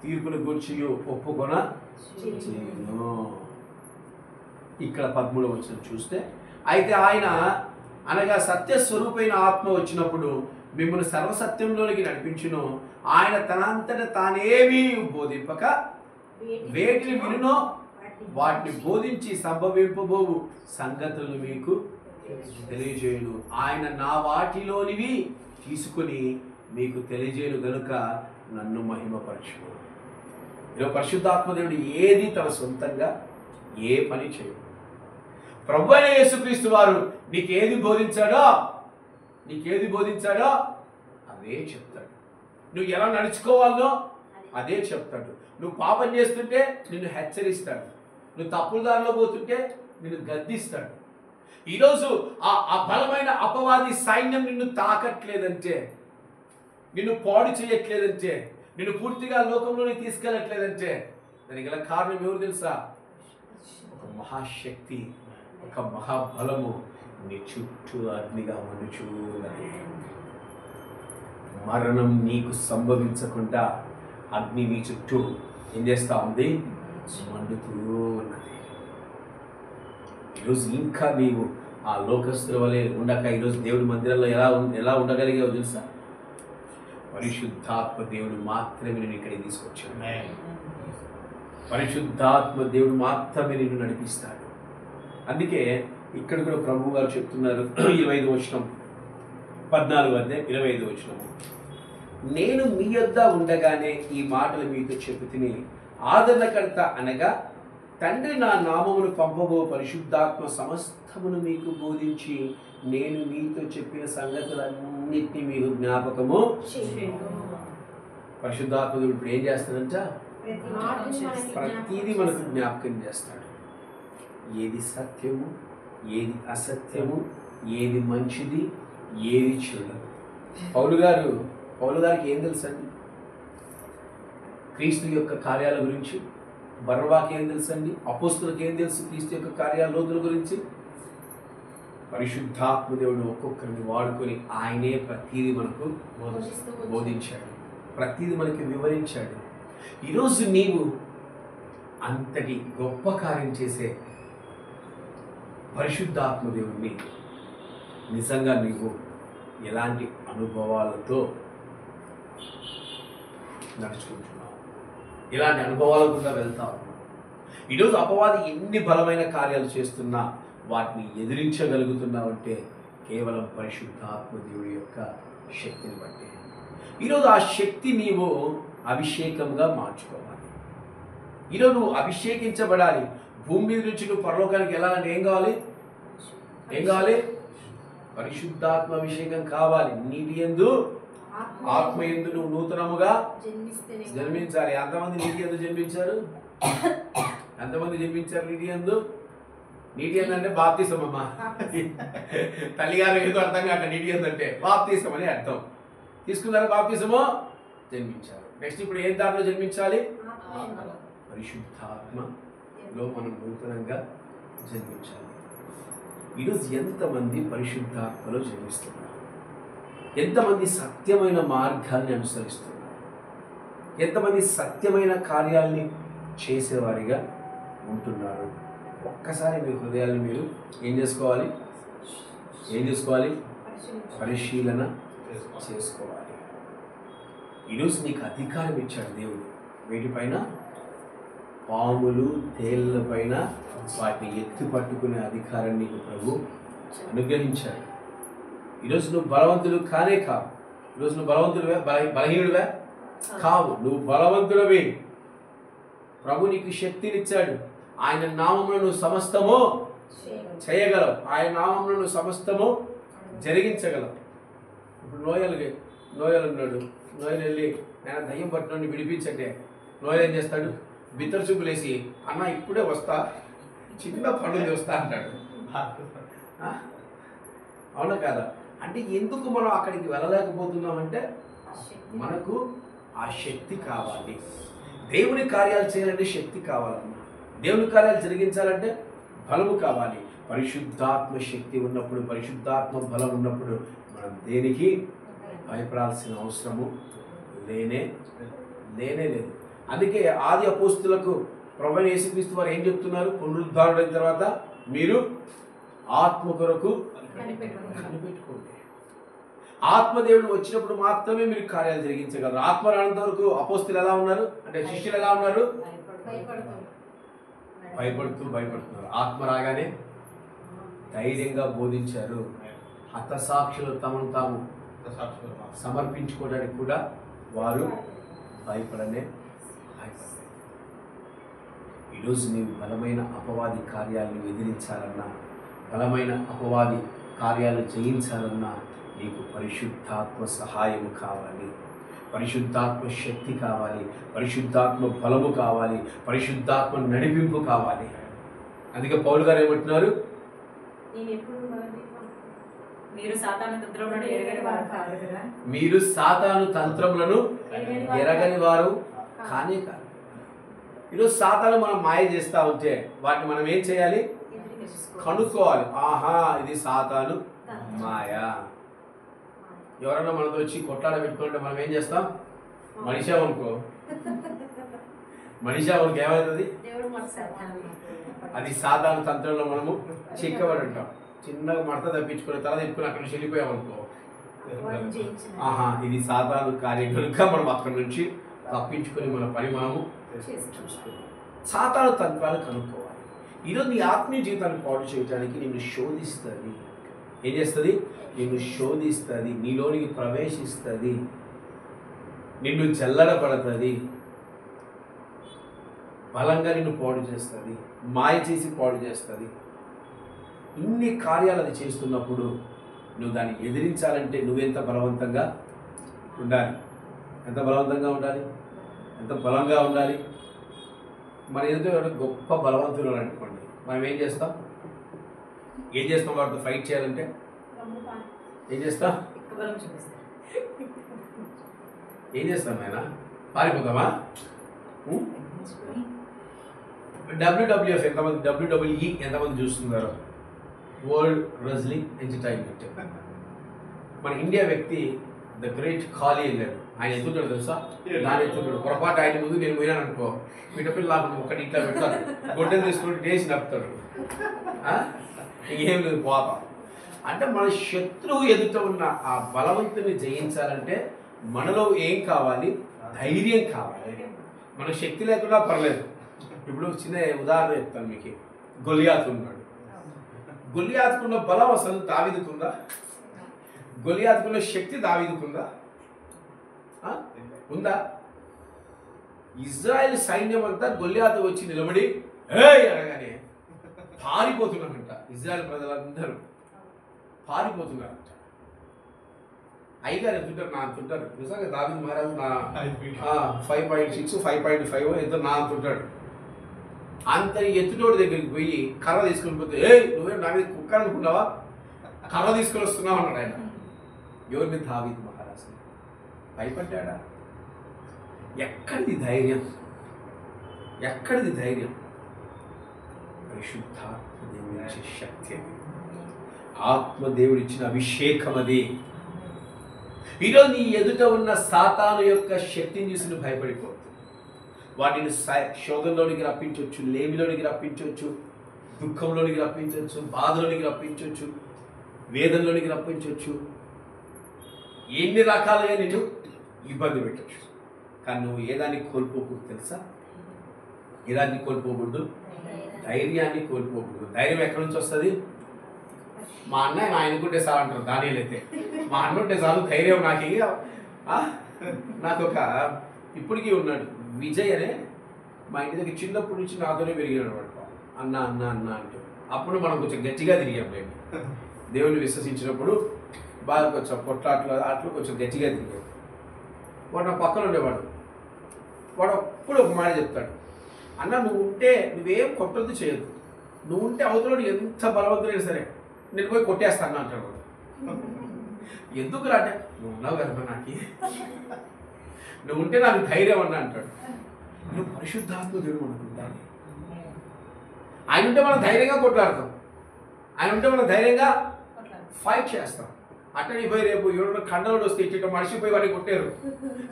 తీర్పును గూర్చియు ఒప్పుకొనజేయును. ఇక్కడ 13వ వచనం చూస్తే, అయితే ఆయన అనగా సత్యస్వరూపైన ఆత్మ వచ్చినప్పుడు మిమ్మల్ని సర్వసత్యంలోనికి నడిపించును. ఆయన తనంతట తానేమీ బోధింపక వేటిని వినునో వాటిని బోధించి సంభవింపబోవు సంగతులు మీకు తెలియజేయును. ఆయన నా వాటిలోనివి తీసుకుని మీకు తెలియజేయను గనుక నన్ను మహిమపరచును. ఈరోజు పరిశుద్ధాత్మదేవుడు ఏది తన సొంతంగా ఏ పని చేయడు. ప్రభువైన యేసుక్రీస్తు వారు నీకేది బోధించాడో అదే చెప్తాడు. నువ్వు ఎలా నడుచుకోవాలో అదే చెప్తాడు. నువ్వు పాపం చేస్తుంటే నిన్ను హెచ్చరిస్తాడు. నువ్వు తప్పుడు దారిలో పోతుంటే నిన్ను గద్దిస్తాడు. ఈరోజు ఆ బలమైన అపవాది సైన్యం నిన్ను తాకట్లేదంటే, నిన్ను పాడు చేయట్లేదంటే, నిన్ను పూర్తిగా లోకంలోకి తీసుకెళ్ళట్లేదంటే దానికి గల కారణం ఎవరు తెలుసా? ఒక మహాశక్తి, ఒక మహాబలము నీ చుట్టూ అగ్నిగా మండుచున్నది. మరణం నీకు సంభవించకుండా అగ్ని నీ చుట్టూ ఏం చేస్తా ఉంది? మండుతూ ఉన్నది. ఈరోజు ఇంకా నీవు ఆ లోకస్తుల వలె ఉండక ఈరోజు దేవుడి మందిరంలో ఎలా ఉండగలిగావు తెలుసా? పరిశుద్ధాత్మ దేవుడు మాత్రమే నేను ఇక్కడికి తీసుకొచ్చాను. పరిశుద్ధాత్మ దేవుడు మాత్రమే నిన్ను నడిపిస్తాడు. అందుకే ఇక్కడ కూడా ప్రభు గారు చెప్తున్నారు 25వ వచనం, 14వ అధ్యాయం 25వ వచనం, నేను మీ యొద్ద ఉండగానే ఈ మాటలు మీతో చెప్పి తిని ఆదరణకర్త అనగా తండ్రి నా నామమును పంపబో పరిశుద్ధాత్మ సమస్తమును మీకు బోధించి నేను మీతో చెప్పిన సంగతులన్నిటినీ మీకు జ్ఞాపకము. పరిశుద్ధాత్మ దేవుడు ఇప్పుడు ఏం చేస్తాడంట? ప్రతిదీ మనకు జ్ఞాపకం చేస్తాడు. ఏది సత్యము, ఏది అసత్యము, ఏది మంచిది, ఏది చెడు. పౌలు గారికి ఏం తెలుసండి? క్రీస్తు యొక్క కార్యాల గురించి. బర్నబాకి ఏం తెలుసండి? అపోస్తులకు ఏం తెలుసు క్రీస్తు యొక్క కార్యాల లోతుల గురించి? పరిశుద్ధాత్మ దేవుడు ఒక్కొక్కరిని వాడుకొని ఆయనే ప్రతీది మనకు బోధించాడు, ప్రతీది మనకి వివరించాడు. ఈరోజు నీవు అంతటి గొప్ప కార్యం చేసే పరిశుద్ధాత్మ దేవుడిని నిజంగా నీవు ఎలాంటి అనుభవాలతో నడుచుకుంటున్నావు, ఇలాంటి అనుభవాల గుండా వెళ్తావు. ఈరోజు అపవాది ఎన్ని బలమైన కార్యాలు చేస్తున్నా వాటిని ఎదిరించగలుగుతున్నావంటే కేవలం పరిశుద్ధాత్మ దేవుడి యొక్క శక్తిని బట్టి. ఈరోజు ఆ శక్తి నీవు అభిషేకంగా మార్చుకోవాలి. ఈరోజు నువ్వు అభిషేకించబడాలి. భూమి మీద నుంచి నువ్వు పరలోకానికి వెళ్ళాలంటే ఏం కావాలి? పరిశుద్ధాత్మ అభిషేకం కావాలి. నీటి యందు ఆత్మ యందు నువ్వు నూతనముగా జన్మించాలి. ఎంతమంది నీటి యందు జన్మించారు? ఎంతమంది జన్మించారు నీటి యందు? నీటి యందు అంటే బాప్తిసం అమ్మా. తల్లిగారు ఏదో అర్థం కాక నీటి యందు అంటే బాప్తిసం అని అర్థం. తీసుకున్నారు బాప్తిసమో, జన్మించారు. నెక్స్ట్ ఇప్పుడు ఏం దాంట్లో జన్మించాలి? పరిశుద్ధాత్మలో మనం నూతనంగా జన్మించాలి. ఈరోజు ఎంతమంది పరిశుద్ధాత్మలో జన్మిస్తున్నారు? ఎంతమంది సత్యమైన మార్గాన్ని అనుసరిస్తున్నారు? ఎంతమంది సత్యమైన కార్యాలని చేసేవారిగా ఉంటున్నారు? ఒక్కసారి మీ హృదయాన్ని మీరు ఏం చేసుకోవాలి? పరిశీలన చేసుకోవాలి. ఈరోజు నీకు అధికారం ఇచ్చాడు దేవుడు. వీటిపైన పాములు తేళ్ల పైన వాటిని ఎత్తి పట్టుకునే అధికారం నీకు ప్రభు అనుగ్రహించాడు. ఈరోజు నువ్వు బలవంతుడు కానే కావు. ఈరోజు నువ్వు బలవంతుడివే, బలహీనుడివే కావు. నువ్వు బలవంతుడివి. ప్రభు నీకు శక్తినిచ్చాడు. ఆయన నామములో నువ్వు సమస్తము చేయగలవు. ఆయన నామంలో నువ్వు సమస్తము జరిగించగలవు. ఇప్పుడు నోయలు ఉన్నాడు. నోయలు వెళ్ళి నేను దయ్యం పట్టినోడిని విడిపించంటే నోయలు ఏం చేస్తాడు? బిత్తర చూపులేసి అన్న ఇప్పుడే వస్తా, చిన్న పనులు వస్తా అంటాడు. అవునా కాదా? అంటే ఎందుకు మనం అక్కడికి వెళ్ళలేకపోతున్నామంటే మనకు ఆ శక్తి కావాలి. దేవుని కార్యాలు చేయాలంటే శక్తి కావాలమ్మా. దేవుని కార్యాలు జరిగించాలంటే బలము కావాలి. పరిశుద్ధాత్మ శక్తి ఉన్నప్పుడు, పరిశుద్ధాత్మ బలం ఉన్నప్పుడు మనం దేనికి భయపడాల్సిన అవసరము లేనే లేదు. అందుకే ఆది అపోస్తులకు ప్రభువైన యేసుక్రీస్తు వారు ఏం చెప్తున్నారు? పునరుద్ధారుడైన తర్వాత మీరు ఆత్మ కొరకు కనిపెట్టుకోండి. ఆత్మదేవుడు వచ్చినప్పుడు మాత్రమే మీరు కార్యాలు జరిగించగలరు. ఆత్మ రానంత వరకు అపోస్తులు ఎలా ఉన్నారు అంటే శిష్యులు ఎలా ఉన్నారు? భయపడుతున్నారు. ఆత్మ రాగానే ధైర్యంగా బోధించారు. హతసాక్షులు తమను తాము సమర్పించుకోవడానికి కూడా వారు భయపడలే. ఈరోజు నీవు బలమైన అపవాది కార్యాలను ఎదిరించాలన్నా, బలమైన అపవాది కార్యాలు జయించాలన్నా నీకు పరిశుద్ధాత్మ సహాయం కావాలి, పరిశుద్ధాత్మ శక్తి కావాలి, పరిశుద్ధాత్మ బలము కావాలి, పరిశుద్ధాత్మ నడిపింపు కావాలి. అందుకే పౌలు గారు ఏమంటున్నారు? మీరు సాతాను తంత్రములను ఎరగని వారు కానే కాదు. ఈరోజు సాతాను మనం మాయ చేస్తూ ఉంటే వాటిని మనం ఏం చేయాలి? కనుక్కోవాలి. ఆహా, ఇది సాతాను మాయ. ఎవరన్నా మనతో వచ్చి కొట్లాడ పెట్టుకుంటే మనం ఏం చేస్తాం? మనిషామనుకో ఏమవుతుంది? అది సాతాను తంత్రంలో మనము చిక్కబడి ఉంటాం. చిన్నగా మడత తప్పించుకుని తల తిప్పుకుని అక్కడ నుంచి వెళ్ళిపోయామనుకో, ఆహా ఇది సాతాను కార్యం కనుక మనం అక్కడి నుంచి తప్పించుకొని మన పని మనము చూసుకోవాలి. సాతాను తంత్రాలు కనుక్కోవాలి. ఈరోజు నీ ఆత్మీయ జీవితాన్ని పాడు చేయడానికి నిన్ను శోధిస్తుంది. ఏం చేస్తుంది? నిన్ను శోధిస్తుంది, నీలోనికి ప్రవేశిస్తుంది, నిన్ను జల్లడపడుతుంది, బలంగా నిన్ను పాడు చేస్తుంది, మాయ చేసి పాడు చేస్తుంది. ఇన్ని కార్యాలు అది చేస్తున్నప్పుడు నువ్వు దాన్ని ఎదిరించాలంటే నువ్వెంత బలవంతంగా ఉండాలి? ఎంత బలవంతంగా ఉండాలి? ఎంత బలంగా ఉండాలి? మన ఎదుట గొప్ప బలవంతులు అనుకోండి, మనం ఏం చేస్తాం? వాటితో ఫైట్ చేయాలంటే ఏం చేస్తాం? ఆయన పారిపోతామా? WWF ఎంతమంది, WWE ఎంతమంది చూస్తున్నారు? World wrestling entertainment. మన ఇండియా వ్యక్తి ద గ్రేట్ ఖాళీ వెళ్ళాడు. ఆయన ఎత్తుంటాడు తెలుసా, దాని ఎత్తుంటాడు. పొరపాటు ఆయన ముందు నేను పోయినాను అనుకో, పిట్టపిల్ల నాకు ఒకటి ఇట్లా పెడతాడు, గొడ్డలు తీసుకుంటే డేసి నప్పుతాడు, ఇంకేం లేదు పోత. అంటే మన శత్రువు ఎదుట ఉన్న ఆ బలవంతుని జయించాలంటే మనలో ఏం కావాలి? ధైర్యం కావాలి. మన శక్తి లేకుండా పర్లేదు. ఇప్పుడు చిన్న ఉదాహరణ చెప్తాను మీకు. గొలియాతు ఉన్నాడు. గొలియాతుకున్న బలం అసలు దావీదుకుందా? గొలియాతుకున్న శక్తి దావీదుకుందా? ఉందా? ఇజ్రాయెల్ సైన్యం అంతా గొలియాతు వచ్చి నిలబడి ఏయ్ అనగానే పారిపోతున్నారంట. ఇజ్రాయెల్ ప్రజలందరూ పారిపోతున్నారంట. అయ్యగారు ఎంతుంటారు? నా అంతుంటారు. నిజంగా దావీదు మహారాజు నా 5.6 5.5 ఎంతో నా అంతుంటాడు. అంత ఎత్తుటోడి దగ్గరికి పోయి కర్ర తీసుకుని పోతే ఏ నువ్వే నా మీద కుక్క అనుకున్నావా, కర్ర తీసుకొని వస్తున్నావు అన్నాడు ఆయన. ఎవరి మీద? దావీదు మహారాజు. భయపడ్డా? ఎక్కడిది ధైర్యం? ఎక్కడిది ధైర్యం? పరిశుద్ధాత్మ దేవుడిచ్చే శక్తి, ఆత్మదేవుడిచ్చిన అభిషేకం అది. ఈరోజు నీ ఎదుట ఉన్న సాతాను యొక్క శక్తిని చూసి నువ్వు భయపడిపోతుంది. వాటిని శోధంలోనికి రప్పించవచ్చు, లేమిలోనికి రప్పించవచ్చు, దుఃఖంలోనికి రప్పించవచ్చు, బాధలోనికి రప్పించవచ్చు, వేదనలోనికి రప్పించవచ్చు, ఎన్ని రకాలుగా నేను ఇబ్బంది పెట్టచ్చు. కానీ నువ్వు ఏదాన్ని కోల్పోకూడదు తెలుసా? ఏదాన్ని కోల్పోకూడదు? ధైర్యాన్ని కోల్పోకూడదు. ధైర్యం ఎక్కడి నుంచి వస్తుంది? మా అన్నయ్య నా ఆయనకుంటే సార్ అంటారు దానిలో అయితే. మా అన్న ఉంటే చాలు ధైర్యం నాకు. నాకు ఒక ఇప్పటికీ ఉన్నాడు విజయ్ అనే, మా ఇంటి దగ్గర చిన్నప్పటి నుంచి నాతోనే పెరిగినాడు వాడు. అన్న అన్న అన్న అంటే అప్పుడు మనం కొంచెం గట్టిగా తిరిగాం. లేదు దేవుని విశ్వసించినప్పుడు బాగా కొంచెం పొట్లాట్లు అట్లు కొంచెం గట్టిగా తిరిగాం. వాడు నా పక్కన ఉండేవాడు. వాడు అప్పుడు ఒక మాట చెప్తాడు, అన్న నువ్వు ఉంటే నువ్వేం కొట్టద్దు చేయొద్దు, నువ్వు ఉంటే అవతల ఎంత బలవంతులైనా సరే నేను పోయి కొట్టేస్తాను అంటాడు వాడు. ఎందుకు రాటే? నువ్వు ఉన్నావు కదా నాకు, నువ్వు ఉంటే నాకు ధైర్యం అన్నా అంటాడు. నువ్వు పరిశుద్ధాత్మ దేవుడు అనుకుంటాను. ఆయన ఉంటే మనం ధైర్యంగా కొట్లాడతాం, ఆయన ఉంటే మనం ధైర్యంగా ఫైట్ చేస్తాం. అట్టని పోయి రేపు ఎవరు కండలోడు వస్తే ఇట్లా మనిషిపోయి వాడిని కొట్టారు,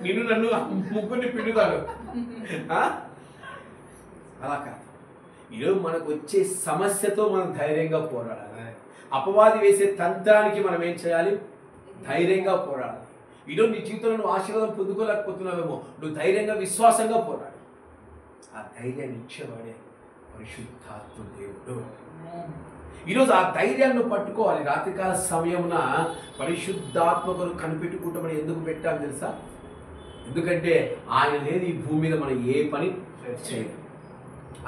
నిన్ను నన్ను ముగ్గురిని పిండుతాడు. అలా కాదు. ఈరోజు మనకు వచ్చే సమస్యతో మనం ధైర్యంగా పోరాడాలి. అపవాది వేసే తంత్రానికి మనం ఏం చేయాలి? ధైర్యంగా పోరాడాలి. ఈరోజు నీ జీవితంలో నువ్వు ఆశీర్వాదం పొందుకోలేకపోతున్నావేమో, నువ్వు ధైర్యంగా విశ్వాసంగా పోరాడు. ఆ ధైర్యాన్ని ఇచ్చేవాడే పరిశుద్ధాత్మ దేవుడు. ఈరోజు ఆ ధైర్యాన్ని పట్టుకోవాలి. రాత్రికాల సమయమున పరిశుద్ధాత్మ కొరకు కనిపెట్టుకుంటామని ఎందుకు పెట్టాలి తెలుసా? ఎందుకంటే ఆయన లేని ఈ భూమి మీద మనం ఏ పని చేయలేం.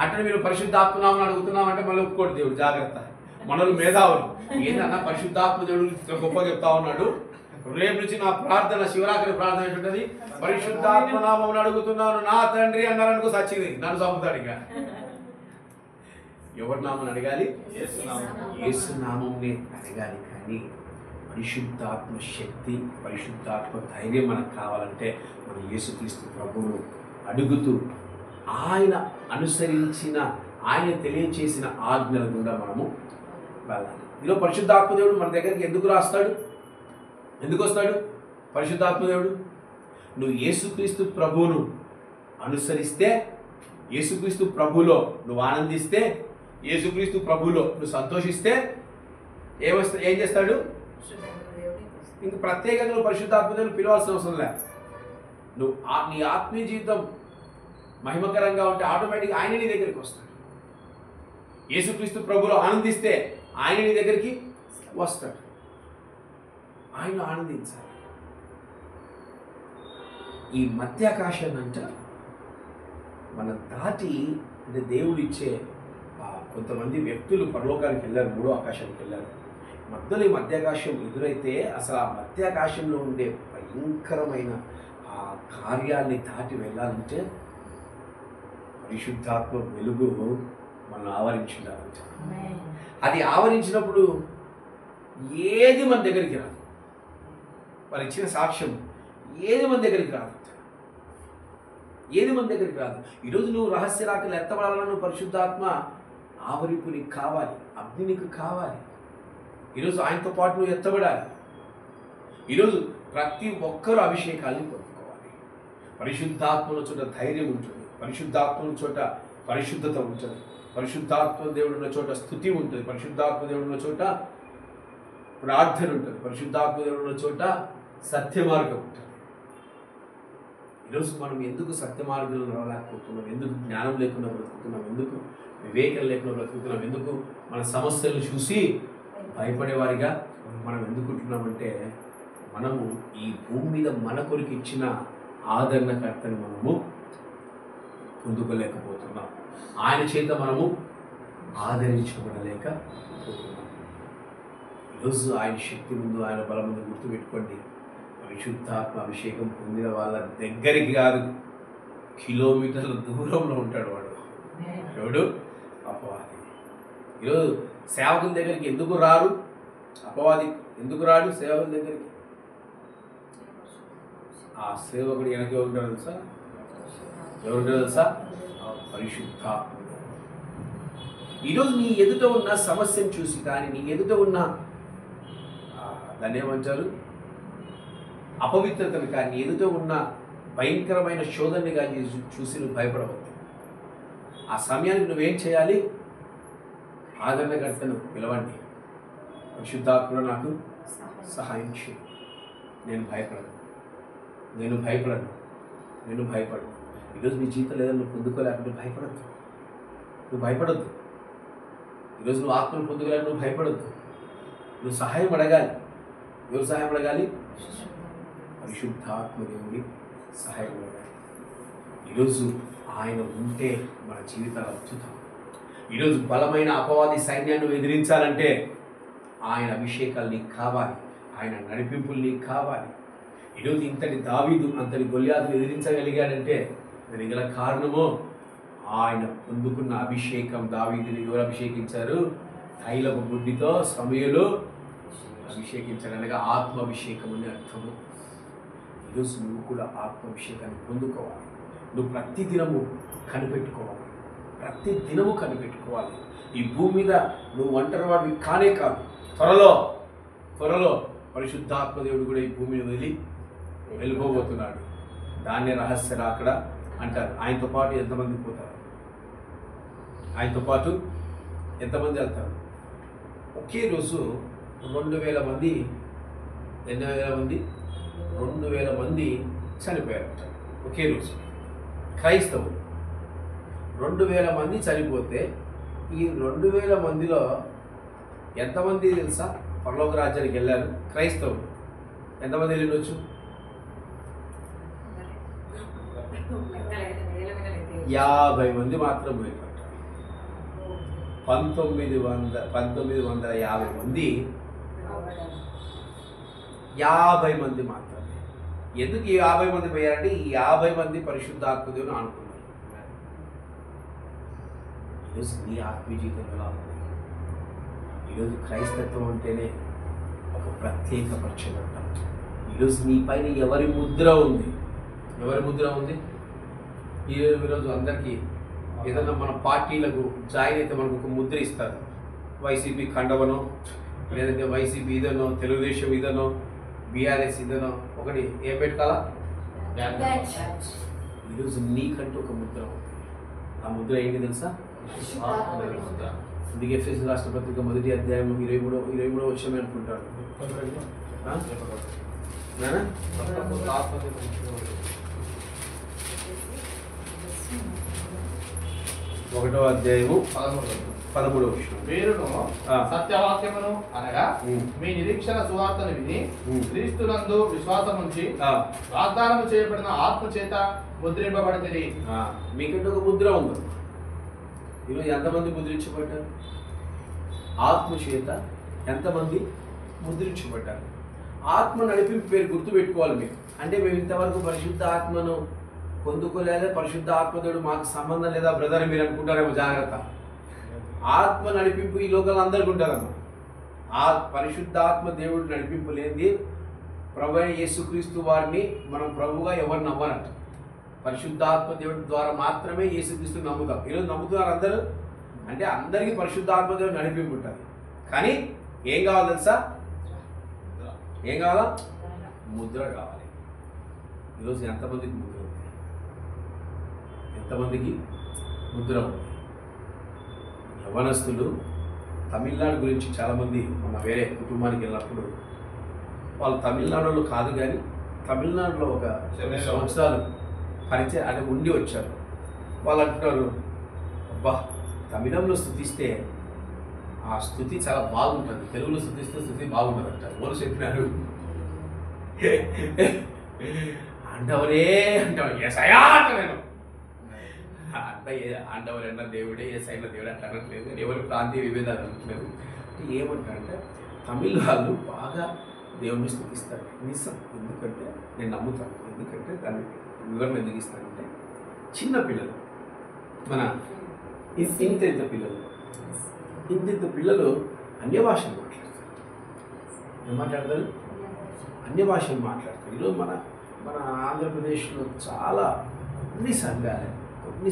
అట్లా మీరు పరిశుద్ధాత్మనామని అడుగుతున్నామంటే మళ్ళీ ఒప్పుకోడు దేవుడు. జాగ్రత్త, మనలు మేధావులు. ఏంటన్నా పరిశుద్ధాత్మ దేవుడు గొప్ప చెప్తా ఉన్నాడు. రేపు నుంచి నా ప్రార్థన, శివరాత్రి ప్రార్థన ఏంటంటది? పరిశుద్ధాత్మనామని అడుగుతున్నాను నా తండ్రి అన్నారనుకో సచ్చింది, నన్ను చంపుతాడు. ఇక ఎవరి నామని అడగాలి? యేసు నామంని అడగాలి. కానీ పరిశుద్ధాత్మ శక్తి, పరిశుద్ధాత్మ ధైర్యం మనకు కావాలంటే మనం యేసుక్రీస్తు ప్రభువును అడుగుతూ ఆయన అనుసరించిన, ఆయన తెలియచేసిన ఆజ్ఞల గుండా మనము వెళ్ళాలి. ఈరోజు పరిశుద్ధాత్మ దేవుడు మన దగ్గరికి ఎందుకు రాస్తాడు? ఎందుకు వస్తాడు పరిశుద్ధాత్మ దేవుడు? నువ్వు యేసుక్రీస్తు ప్రభువును అనుసరిస్తే, యేసుక్రీస్తు ప్రభువులో నువ్వు ఆనందిస్తే, యేసుక్రీస్తు ప్రభువులో నువ్వు సంతోషిస్తే ఏం చేస్తాడు? ఇంక ప్రత్యేకంగా నువ్వు పరిశుద్ధాత్మ దేవుని పిలవాల్సిన అవసరం లేదు. నువ్వు నీ ఆత్మీయ జీవితం మహిమకరంగా ఉంటే ఆటోమేటిక్గా ఆయన నీ దగ్గరికి వస్తాడు. యేసుక్రీస్తు ప్రభువులో ఆనందిస్తే ఆయన నీ దగ్గరికి వస్తాడు. ఆయన ఆనందించాలి. ఈ మధ్యాకాశాన్ని అంట మన దాటి, అంటే దేవుడు ఇచ్చే కొంతమంది వ్యక్తులు పరలోకానికి వెళ్ళారు, మూడో ఆకాశానికి వెళ్ళారు. మధ్యలో ఈ మధ్యాకాశం ఎదురైతే అసలు ఆ మధ్యాకాశంలో ఉండే భయంకరమైన ఆ కార్యాన్ని దాటి వెళ్ళాలంటే పరిశుద్ధాత్మ వెలుగు మనం ఆవరించాలంట. అది ఆవరించినప్పుడు ఏది మన దగ్గరికి రాదు. వారు ఇచ్చిన సాక్ష్యం ఏది మన దగ్గరికి రాదు. ఏది మన దగ్గరికి రాదు. ఈరోజు నువ్వు రహస్య రాకలు ఎత్తబడాలని పరిశుద్ధాత్మ ఆవరింపు నీకు కావాలి, అగ్ని నీకు కావాలి. ఈరోజు ఆయనతో పాటు నువ్వు ఎత్తబడాలి. ఈరోజు ప్రతి ఒక్కరూ అభిషేకాన్ని పొందుకోవాలి. పరిశుద్ధాత్మల చోట ధైర్యం ఉంటుంది, పరిశుద్ధాత్మల చోట పరిశుద్ధత ఉంటుంది, పరిశుద్ధాత్మ దేవుడు ఉన్న చోట స్తుతి ఉంటుంది, పరిశుద్ధాత్మ దేవుడు ఉన్న చోట ప్రార్థన ఉంటుంది, పరిశుద్ధాత్మ దేవుడు ఉన్న చోట సత్య మార్గం ఉంటుంది. ఈరోజు మనం ఎందుకు సత్య మార్గంలో రాలేకపోతున్నాం? ఎందుకు జ్ఞానం లేకుండా బ్రతుకుతున్నాం? ఎందుకు వివేకం లేకుండా బ్రతుకుతున్నాం? ఎందుకు మన సమస్యలు చూసి భయపడేవారిగా మనం ఎందుకుంటున్నామంటే మనము ఈ భూమి మీద మన కొరకు ఇచ్చిన ఆదరణకర్తని మనము పొందుకోలేకపోతున్నాం. ఆయన చేత మనము ఆదరించబడలేకపోతున్నాం. ఈరోజు ఆయన శక్తి ముందు, ఆయన బలం ముందు గుర్తుపెట్టుకోండి, పరిశుద్ధాత్మ అభిషేకం పొందిన వాళ్ళ దగ్గరికి కాదు, కిలోమీటర్ల దూరంలో ఉంటాడు వాడు. ఎవడు? అపవాది. ఈరోజు సేవకుల దగ్గరికి ఎందుకు రారు? అపవాది ఎందుకు రాడు సేవకుల దగ్గరికి? ఆ సేవకుడు వెనక ఎవరు ఉంటారు తెలుసా? ఎవరు ఉంటారు తెలుసా? పరిశుద్ధాత్మ. ఈరోజు నీ ఎదుట ఉన్న సమస్యను చూసి కానీ, నీ ఎదుట ఉన్న దాన్ని ఏమంటారు, అపవిత్రతను కానీ, నీ ఎదుట ఉన్న భయంకరమైన శోధనని కానీ చూసి నువ్వు భయపడవద్దు. ఆ సమయానికి నువ్వేం చేయాలి? ఆదరణకర్తను పిలవండి. పరిశుద్ధాత్మ నాకు సహాయం చేయి, నేను భయపడను, నేను భయపడను, నేను భయపడను. ఈరోజు నీ జీవితం లేదా నువ్వు పొందుకోలేకపోతే భయపడద్దు, నువ్వు భయపడద్దు. ఈరోజు నువ్వు ఆత్మను పొందుకోలేక నువ్వు భయపడద్దు. నువ్వు సహాయం అడగాలి. ఎవరు సహాయం అడగాలి? పరిశుద్ధాత్మ దేవుడి సహాయం అడగాలి. ఈరోజు ఆయన ఉంటే మన జీవితాలు అద్భుతం. ఈరోజు బలమైన అపవాది సైన్యాన్ని ఎదిరించాలంటే ఆయన అభిషేకాలు నీకు కావాలి, ఆయన నడిపింపులు నీకు కావాలి. ఈరోజు ఇంతటి దావీదు అంతటి గొల్యాతును ఎదిరించగలిగాడంటే దానికి గల కారణము ఆయన పొందుకున్న అభిషేకం. దావీదుని ఎవరు అభిషేకించారు? తైలపు బుడ్డితో సమయలు అభిషేకించారు, అనగా ఆత్మాభిషేకం అని అర్థము. ఈరోజు నువ్వు కూడా ఆత్మాభిషేకాన్ని పొందుకోవాలి. నువ్వు ప్రతి దినము కనిపెట్టుకోవాలి, ప్రతి దినము కనిపెట్టుకోవాలి. ఈ భూమి మీద నువ్వు ఒంటరి వాడివి కానే కాదు. త్వరలో త్వరలో పరిశుద్ధాత్మ దేవుడు కూడా ఈ భూమిని వదిలి వెళ్ళిపోబోతున్నాడు. దాన్నే రహస్య రాకడ అంటారు. ఆయనతో పాటు ఎంతమంది పోతారు? ఆయనతో పాటు ఎంతమంది వెళ్తారు? ఒకే రోజు 2000 మంది, 2000 మంది 2000 మంది చనిపోయారట ఒకే రోజు. క్రైస్తవులు 2000 మంది చనిపోతే ఈ 2000 మందిలో ఎంతమంది తెలుసా పరలోక రాజ్యానికి వెళ్ళారు? క్రైస్తవులు ఎంతమంది వెళ్ళొచ్చు? 50 మంది మాత్రం పోయినట్టు. 1950 మంది, 50 మంది మాత్రమే. ఎందుకు ఈ 50 మంది పోయారంటే ఈ 50 మంది పరిశుద్ధాత్మ దేవుని అనుకున్నారు. ఈరోజు నీ ఆత్మీయ జీవితం ఎలా ఉంది? ఈరోజు క్రైస్తత్వం అంటేనే ఒక ప్రత్యేక పరిచయం. ఈరోజు నీ పైన ఎవరి ముద్ర ఉంది? ఎవరి ముద్ర ఉంది? ఈరోజు అందరికీ ఏదైనా మన పార్టీలకు జాయిన్ అయితే మనకు ఒక ముద్ర ఇస్తారు. వైసీపీ కండవనో, లేదంటే వైసీపీ ఇదనో, తెలుగుదేశం ఇదనో, బీఆర్ఎస్ ఇదనో ఒకటి ఏం పెట్టుకోవాలా? ఈరోజు నీకంటూ ఒక ముద్ర ఉంది. ఆ ముద్ర ఏంటి తెలుసా? ముద్ర. అందుకే ఎఫెసీయుల రాష్ట్ర పత్రిక 1వ అధ్యాయం 23వ వచనం అనుకుంటాడు. 1వ అధ్యాయము 13వ వచనం. మీరును సత్యవాక్యమును అనగా మీ నిరీక్షణ సువార్తను విని క్రీస్తునందు విశ్వాసం ఉంచి వాగ్దానం చేయబడిన ఆత్మ చేత ముద్రింపబడితే మీకంటే ఒక ముద్ర ఉంది. ఈరోజు ఎంతమంది ముద్రించబడ్డారు? ఆత్మ చేత ఎంతమంది ముద్రించబడ్డారు? ఆత్మ నడిపింపు పేరు గుర్తుపెట్టుకోవాలి మీరు. అంటే మేము ఇంతవరకు పరిశుద్ధ ఆత్మను పొందుకోలేదా, పరిశుద్ధ ఆత్మదేవుడు మాకు సంబంధం లేదా బ్రదర్ మీరు అనుకుంటారేమో. జాగ్రత్త. ఆత్మ నడిపింపు ఈ లోకంలో అందరికీ ఉంటుందమ్మా. ఆ పరిశుద్ధాత్మ దేవుడు నడిపింపు లేనిది ప్రభు అయిన యేసుక్రీస్తు వారిని మనం ప్రభువుగా ఎవరు నమ్మరంట. పరిశుద్ధాత్మ దేవుడి ద్వారా మాత్రమే యేసుక్రీస్తు నమ్ముతాం. ఈరోజు నమ్ముతున్నారు అందరూ. అంటే అందరికీ పరిశుద్ధాత్మ దేవుడు నడిపింపు ఉంటుంది, కానీ ఏం కావాలి తెలుసా? ఏం కావాలా? ముద్ర కావాలి. ఈరోజు ఎంతమందికి ముద్ర ఉంది? ఎంతమందికి ముద్ర ఉంది? యవ్వనస్తులు తమిళనాడు గురించి చాలామంది మన వేరే కుటుంబానికి వెళ్ళినప్పుడు వాళ్ళు తమిళనాడులో కాదు కానీ తమిళనాడులో ఒక 7 సంవత్సరాలు పరిచయం అంటే ఉండి వచ్చారు. వాళ్ళు అంటున్నారు, అబ్బా తమిళంలో స్థుతిస్తే ఆ స్థుతి చాలా బాగుంటుంది, తెలుగులో స్థుతిస్తే స్థుతి బాగుంటుంది అంటారు. వాళ్ళు చెప్పినారు అంటవరే అంటావు ఏసయ్యా అంట. నేను అంట ఆండవరు అన్న దేవుడే, ఏసైన దేవుడే అట్లా అనట్లేదు, ఎవరి ప్రాంతీయ విభేదాలు అనట్లేదు. ఏమంటారంటే తమిళ వాళ్ళు బాగా దేవుడిని స్థుతిస్తారు. నిజం. ఎందుకంటే నేను నమ్ముతాను. ఎందుకంటే దాన్ని వివరణ ఎందుకు ఇస్తానంటే చిన్న పిల్లలు, మన ఇంత పిల్లలు అన్య భాషలు మాట్లాడతారు. ఏం మాట్లాడతారు? అన్య భాషలు మాట్లాడతారు. ఈరోజు మన ఆంధ్రప్రదేశ్లో చాలా కొన్ని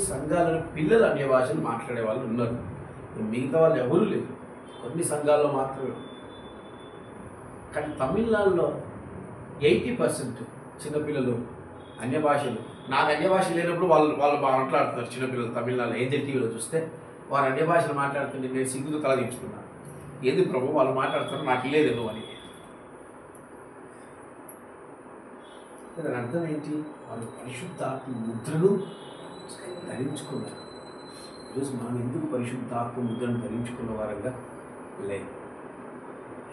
సంఘాలలో పిల్లలు అన్య భాషలు మాట్లాడే వాళ్ళు ఉన్నారు. మిగతా వాళ్ళు ఎవరూ లేరు, కొన్ని సంఘాల్లో మాత్రమే. కానీ తమిళనాడులో 80% చిన్నపిల్లలు అన్య భాషలు. నాకు అన్య భాష లేనప్పుడు వాళ్ళు బాగా మాట్లాడుతున్నారు చిన్నపిల్లలు. తమిళనాడులో ఏంజల్ టీవీలో చూస్తే వారు అన్య భాషలు మాట్లాడుతుంటే నేను సిగ్గుతో తల దించుకున్నాను. ఏది ప్రభు వాళ్ళు మాట్లాడుతున్నారు, నాకు లేదు అని. దాని అర్థం ఏంటి? వాళ్ళు పరిశుద్ధాత్మ ముద్రను ధరించుకున్నారు. ఈరోజు మనం ఎందుకు పరిశుద్ధాత్మ ముద్రను ధరించుకున్న వారంగా లేదు?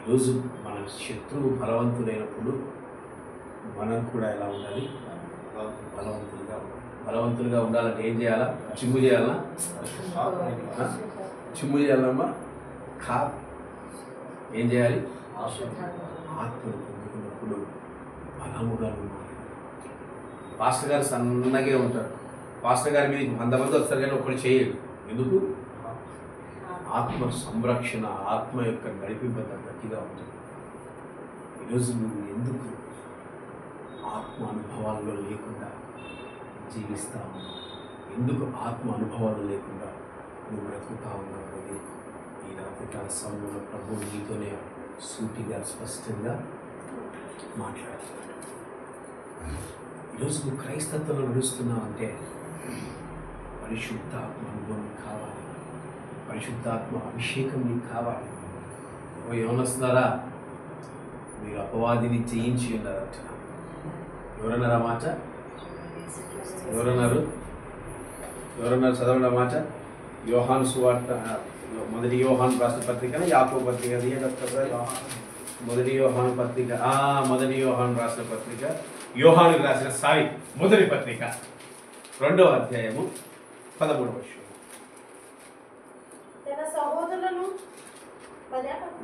ఈరోజు మన శత్రువు బలవంతుడైనప్పుడు మనం కూడా ఎలా ఉండాలి? బలవంతులుగా ఉండాలంటే ఏం చేయాలా? చిమ్ము చేయాలా? చిమ్ము చేయాలమ్మా? కాదు. ఏం చేయాలి? ఆత్మను పొందుకున్నప్పుడు బలముగా ఉండాలి. పాస్టర్ గారు సన్నగే ఉంటారు. పాస్టర్ గారి మీద 100 మంది వస్తారు కానీ ఒకటి చేయడు. ఎందుకు? ఆత్మ సంరక్షణ, ఆత్మ యొక్క నడిపింపత గట్టిగా ఉంటుంది. ఈరోజు నువ్వు ఎందుకు ఆత్మ అనుభవాల్లో లేకుండా జీవిస్తా ఉన్నావు? ఎందుకు ఆత్మ అనుభవాలు లేకుండా నువ్వు బ్రతుకుతా ఉన్నావు అనేది ఈ రాత్రికాల సమయంలో ప్రభు నీతోనే సూటిగా స్పష్టంగా మాట్లాడుతున్నాడు. ఈరోజు నువ్వు క్రైస్తత్వంలో నడుస్తున్నావు అంటే పరిశుద్ధాత్మ అనుభవం కావాలి, పరిశుద్ధాత్మ అభిషేకం నీకు కావాలి. ఏమనొస్తున్నారా? మీరు అపవాదిని జయించి ఉన్నారంట. ఎవరన్నారా మాట? ఎవరన్నారు? చదవడం మాట. యోహాను సువార్త, మొదటి యోహాను రాసిన పత్రిక, యాకోబు పత్రిక, మొదటి యోహాను పత్రిక, మొదటి యోహాను రాసిన పత్రిక, యోహానుకు రాసిన మొదటి పత్రిక 2వ అధ్యాయము 13వ వచనం.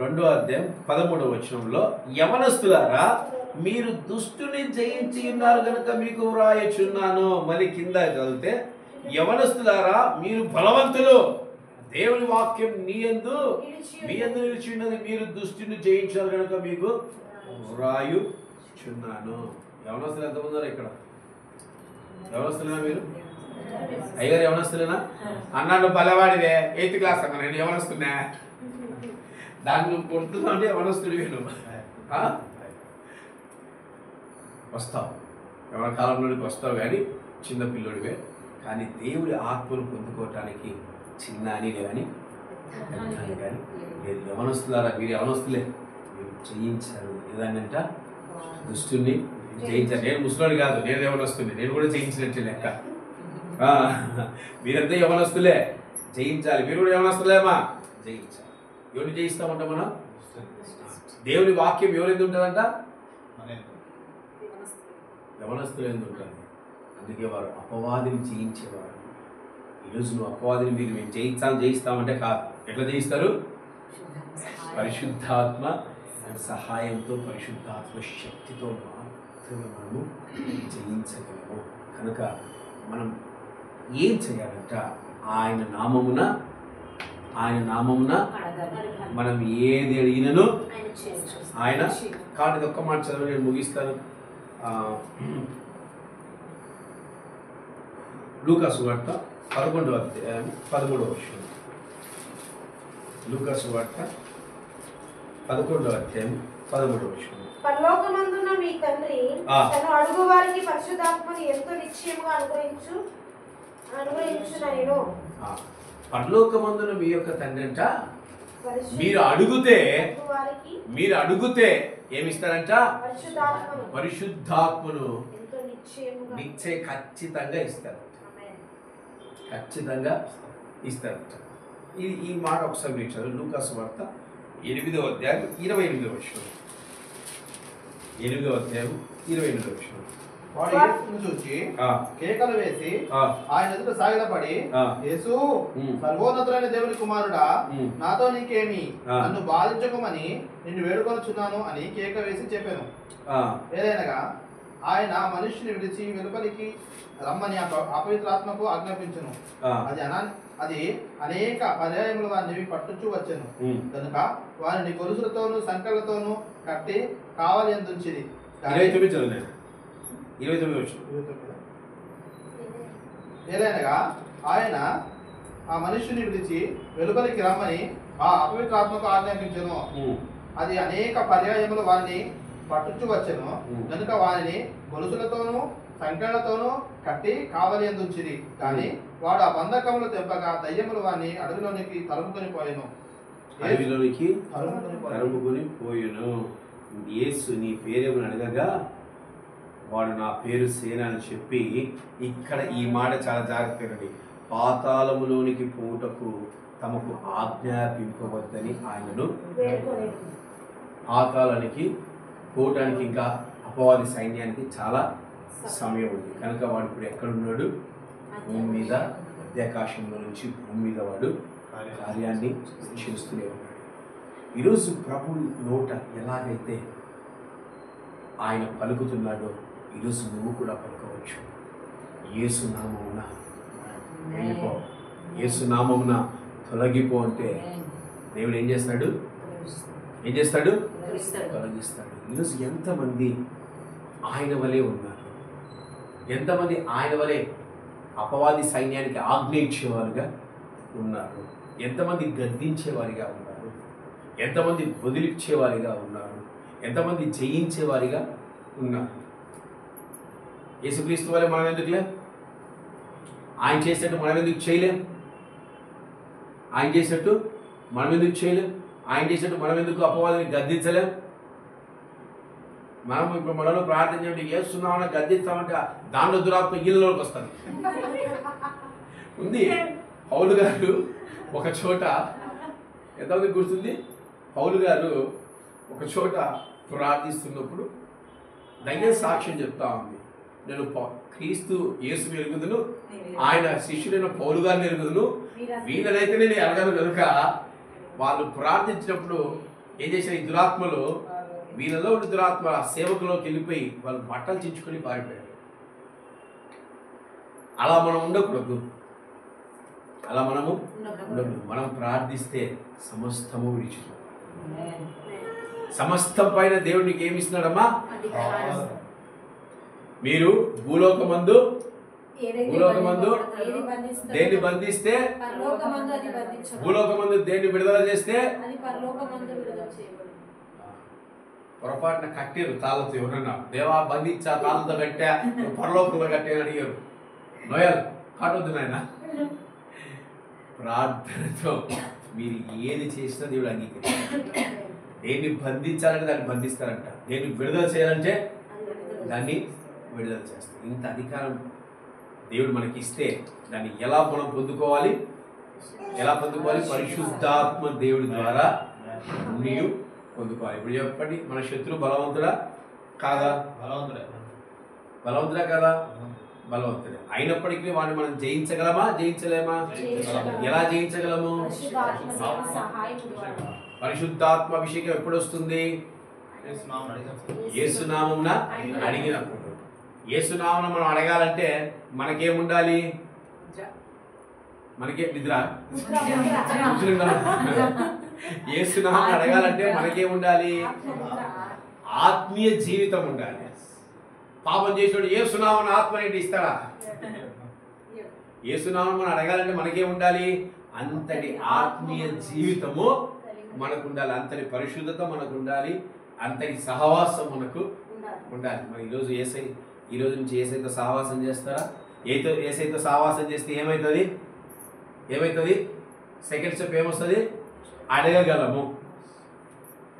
2వ అధ్యాయం 13వ వచనంలో, యవనస్తులారా మీరు దుష్టుని జయించి ఉన్నారు కనుక మీకు వ్రాయచున్నాను. మళ్ళీ కింద చదివితే, యవనస్తులారా మీరు బలవంతులు, దేవుని వాక్యం మీ యందు నిలిచి ఉన్నది, మీరు దుష్టుని జయించారు కనుక మీకు వ్రాయుచున్నాను. యవనస్తులు ఎంతమంది ఉన్నారు ఇక్కడ? యవనస్తులేనా మీరు? అయ్యారు యవనస్తులేనా? అన్నాడు బలవాడివే, 8th క్లాస్ అన్నా, నేను యవనస్తున్నా. దాన్ని నువ్వు కొడుతున్నావు అంటే యవనస్తుడివి నువ్వు. వస్తావు, ఎవరి కాలంలోనికి వస్తావు కానీ చిన్నపిల్లోడివే. కానీ దేవుడి ఆత్మను పొందుకోవటానికి చిన్నాని కానీ కానీ మీరు యవనస్తులారా, మీరు యవనస్తులే, మీరు జయించారు. ఏదన్నంట? దుష్టుని జయించారు. నేను ముసలోడు కాదు, నేను యవనస్తుని, నేను కూడా జయించినట్టే లెక్క. మీరంతా యవనస్తులే, జయించాలి. మీరు కూడా యవనస్తులేమా? జయించాలి. ఎవరిని జయిస్తామంట మనం? దేవుని వాక్యం ఎవరెందు ఉంటుందంట? యవనస్తులు ఎందుకు ఉంటుంది? అందుకే వారు అపవాదిని జయించేవారు. ఈరోజు నువ్వు అపవాదిని మేము జయిస్తామంటే కాదు. ఎట్లా జయిస్తారు? పరిశుద్ధాత్మ సహాయంతో, పరిశుద్ధాత్మ శక్తితో మాత్రమే మనము జయించగలము. కనుక మనం ఏం చేయాలంట? ఆయన నామమున మనం ఏది అడిగినను ఆయన. కాబట్టి ఒక్క మాట చదివి నేను ముగిస్తాను. లూకా సువార్త 11వ అధ్యాయం 13వ వచనం. లూకా సువార్త 11వ అధ్యాయం 13వ వచనం. పరలోకమందున్న మీ తండ్రి తను అడుగు వారికి పరిశుద్ధాత్మని ఎంతో నిశ్చయముగా అనుగ్రహించుననిను. పరలోకమందున మీ యొక్క తండ్రి అంట మీరు అడుగుతే ఏమిస్తారంట? పరిశుద్ధాత్మను ఖచ్చితంగా ఇస్తారు. ఖచ్చితంగా ఇస్తారంట. ఈ మాట ఒకసారి మీరు చదువు. లూకా సువార్త 8వ అధ్యాయం 28వ వచనం. 8వ అధ్యాయం 28వ వచనం. వాడు యేసును చూచి కేకలు వేసి ఆయన ఎదుట సాగిలపడి, యేసు, సర్వోన్నతులైన దేవుని కుమారుడా, నాతో నీకేమి? నన్ను బాధించకమని నిన్ను వేడుకొనుచున్నాను అని కేక వేసి చెప్పాను. ఏదైనగా ఆయన మనుష్యుని విడిచి వెలుపలికి రమ్మని అపవిత్రాత్మకు ఆజ్ఞాపించను. అది అనేక పర్యాయములు వారిని పట్టుచూ వచ్చాను. కనుక వారిని గొలుసులతోనూ సంకలతోనూ కట్టి కావాలి ఎందుంచిది. 29 ఏదైనగా ఆయన ఆ మనుష్యుని విడిచి వెలుపలికి రమ్మని ఆ అపవిత్రాత్మకు ఆజ్ఞాపించను. అది అనేక పర్యాయములు వారిని పట్టుచు వచ్చను. కనుక వారిని గొలుసులతోనూ సంకెళ్లతోనూ కట్టి కావలి ఎందుంచిది. కానీ వాడు ఆ బంధకములు తెంపగా దయ్యములు వారిని అడవిలోనికి తరుముకొని పోయెను. యేసు నీ పేరేమని అడగగా వాడు నా పేరు సేన అని చెప్పి, ఇక్కడ ఈ మాట చాలా జాగ్రత్తగా, పాతాళములోనికి పోవుటకు తమకు ఆజ్ఞాపింపవద్దని ఆయనను. పాతాళానికి పోవటానికి ఇంకా అపవాది సైన్యానికి చాలా సమయం ఉంది. కనుక వాడు ఇప్పుడు ఎక్కడున్నాడు? భూమి మీద, మధ్యాకాశంలో నుంచి భూమి మీద వాడు కార్యాన్ని చేస్తూనే ఉన్నాడు. ఈరోజు ప్రభు నోట ఎలాగైతే ఆయన పలుకుతున్నాడో ఈరోజు నువ్వు కూడా పలుకోవచ్చు. యేసు నామమున వెళ్ళిపో, యేసు నామమున తొలగిపో అంటే దేవుడు ఏం చేస్తాడు? తొలగిస్తాడు. ఈరోజు ఎంతమంది ఆయన వలె ఉన్నారు? ఎంతమంది ఆయన వలె అపవాది సైన్యానికి ఆజ్ఞ ఇచ్చేవారుగా ఉన్నారు? ఎంతమంది గద్దించేవారిగా ఉన్నారు? ఎంతమంది వదిలిచ్చేవారిగా ఉన్నారు? ఎంతమంది జయించేవారిగా ఉన్నారు? యేసుక్రీస్తు వలె మనం ఎందుకులే? ఆయన చేసినట్టు మనం ఎందుకు చేయలేం? ఆయన చేసినట్టు మనం ఎందుకు చేయలేం? ఆయన చేసినట్టు మనం ఎందుకు అపవాదిని గద్దించలేం? మనం ఇప్పుడు మనలో ప్రార్థన చేయండి, ఏస్తున్నామని గద్దిస్తామంటే దాంట్లో దురాత్మ ఇళ్ళలోకి వస్తుంది. ఉంది. పౌలు గారు ఒక చోట, ఎంతమంది గుర్తుంది? పౌలు గారు ఒక చోట ప్రార్థిస్తున్నప్పుడు దయ్యం సాక్ష్యం చెప్తా ఉంది. నేను క్రీస్తు యేసు ఎరుగుదును, ఆయన శిష్యుడైన పౌలు గారిని ఎరుగుదును, వీళ్ళనైతే నేను ఎరగను. కనుక వాళ్ళు ప్రార్థించినప్పుడు ఏం చేసిన ఈ దురాత్మలు, వీళ్ళలో ఉన్న దురాత్మ సేవకులోకి వెళ్ళిపోయి వాళ్ళు బట్టలు చించుకొని పారిపోయారు. అలా మనం ఉండకూడదు. అలా మనము ఉండకూడదు. మనం ప్రార్థిస్తే సమస్తము విడిచిపో. సమస్తం పైన దేవుడు నీకు ఏమి ఇస్తున్నాడమ్మా? మీరు భూలోకమందు దేన్ని బంధిస్తే, భూలోకమందు దేన్ని విడుదల చేస్తే, పొరపాటున కట్టారు తాళతో. ఎవరన్నా దేవా బంధించా తాళతో కట్టా, పరలోకంలో కట్టాను అడిగారు. నోయాలు కాటొద్దు నాయన. ప్రార్థనతో మీరు ఏది చేసినా దేవుడు అంగీకరిస్తారు. దేన్ని బంధించాలంటే దాన్ని బంధిస్తారంట, దేన్ని విడుదల చేయాలంటే దాన్ని విడుదల చేస్తారు. ఇంత అధికారం దేవుడు మనకి ఇస్తే దాన్ని ఎలా మనం పొందుకోవాలి? పరిశుద్ధాత్మ దేవుడి ద్వారా నీవు పొందుకోవాలి. ఇప్పుడు చెప్పండి, మన శత్రువు బలవంతుడా కాదా? బలవంతుడా కాదా? బలవంతుడే. అయినప్పటికీ వాడిని మనం జయించగలమా? జయించలేమా? ఎలా జయించగలము? పరిశుద్ధాత్మ అభిషేకం ఎప్పుడు వస్తుంది? యేసునామమున అడిగినప్పుడు. యేసునామమున మనం అడగాలంటే మనకేముండాలి? మనకే నిద్ర. యేసునామమున అడగాలంటే మనకేముండాలి? ఆత్మీయ జీవితం ఉండాలి. పాపం చేసినోడు యేసునామమున ఆత్మని ఇస్తాడా? యేసునామమున అడగాలంటే మనకేముండాలి? అంతటి ఆత్మీయ జీవితము మనకు ఉండాలి, అంతటి పరిశుద్ధత మనకు ఉండాలి, అంతటి సహవాసం మనకు ఉండాలి. మరి ఈరోజు నుంచి ఏసైతో సహవాసం చేస్తారా? ఏసైతో సహవాసం చేస్తే ఏమవుతుంది? సెకండ్ స్టెప్ ఏమొస్తుంది? అడగగలము.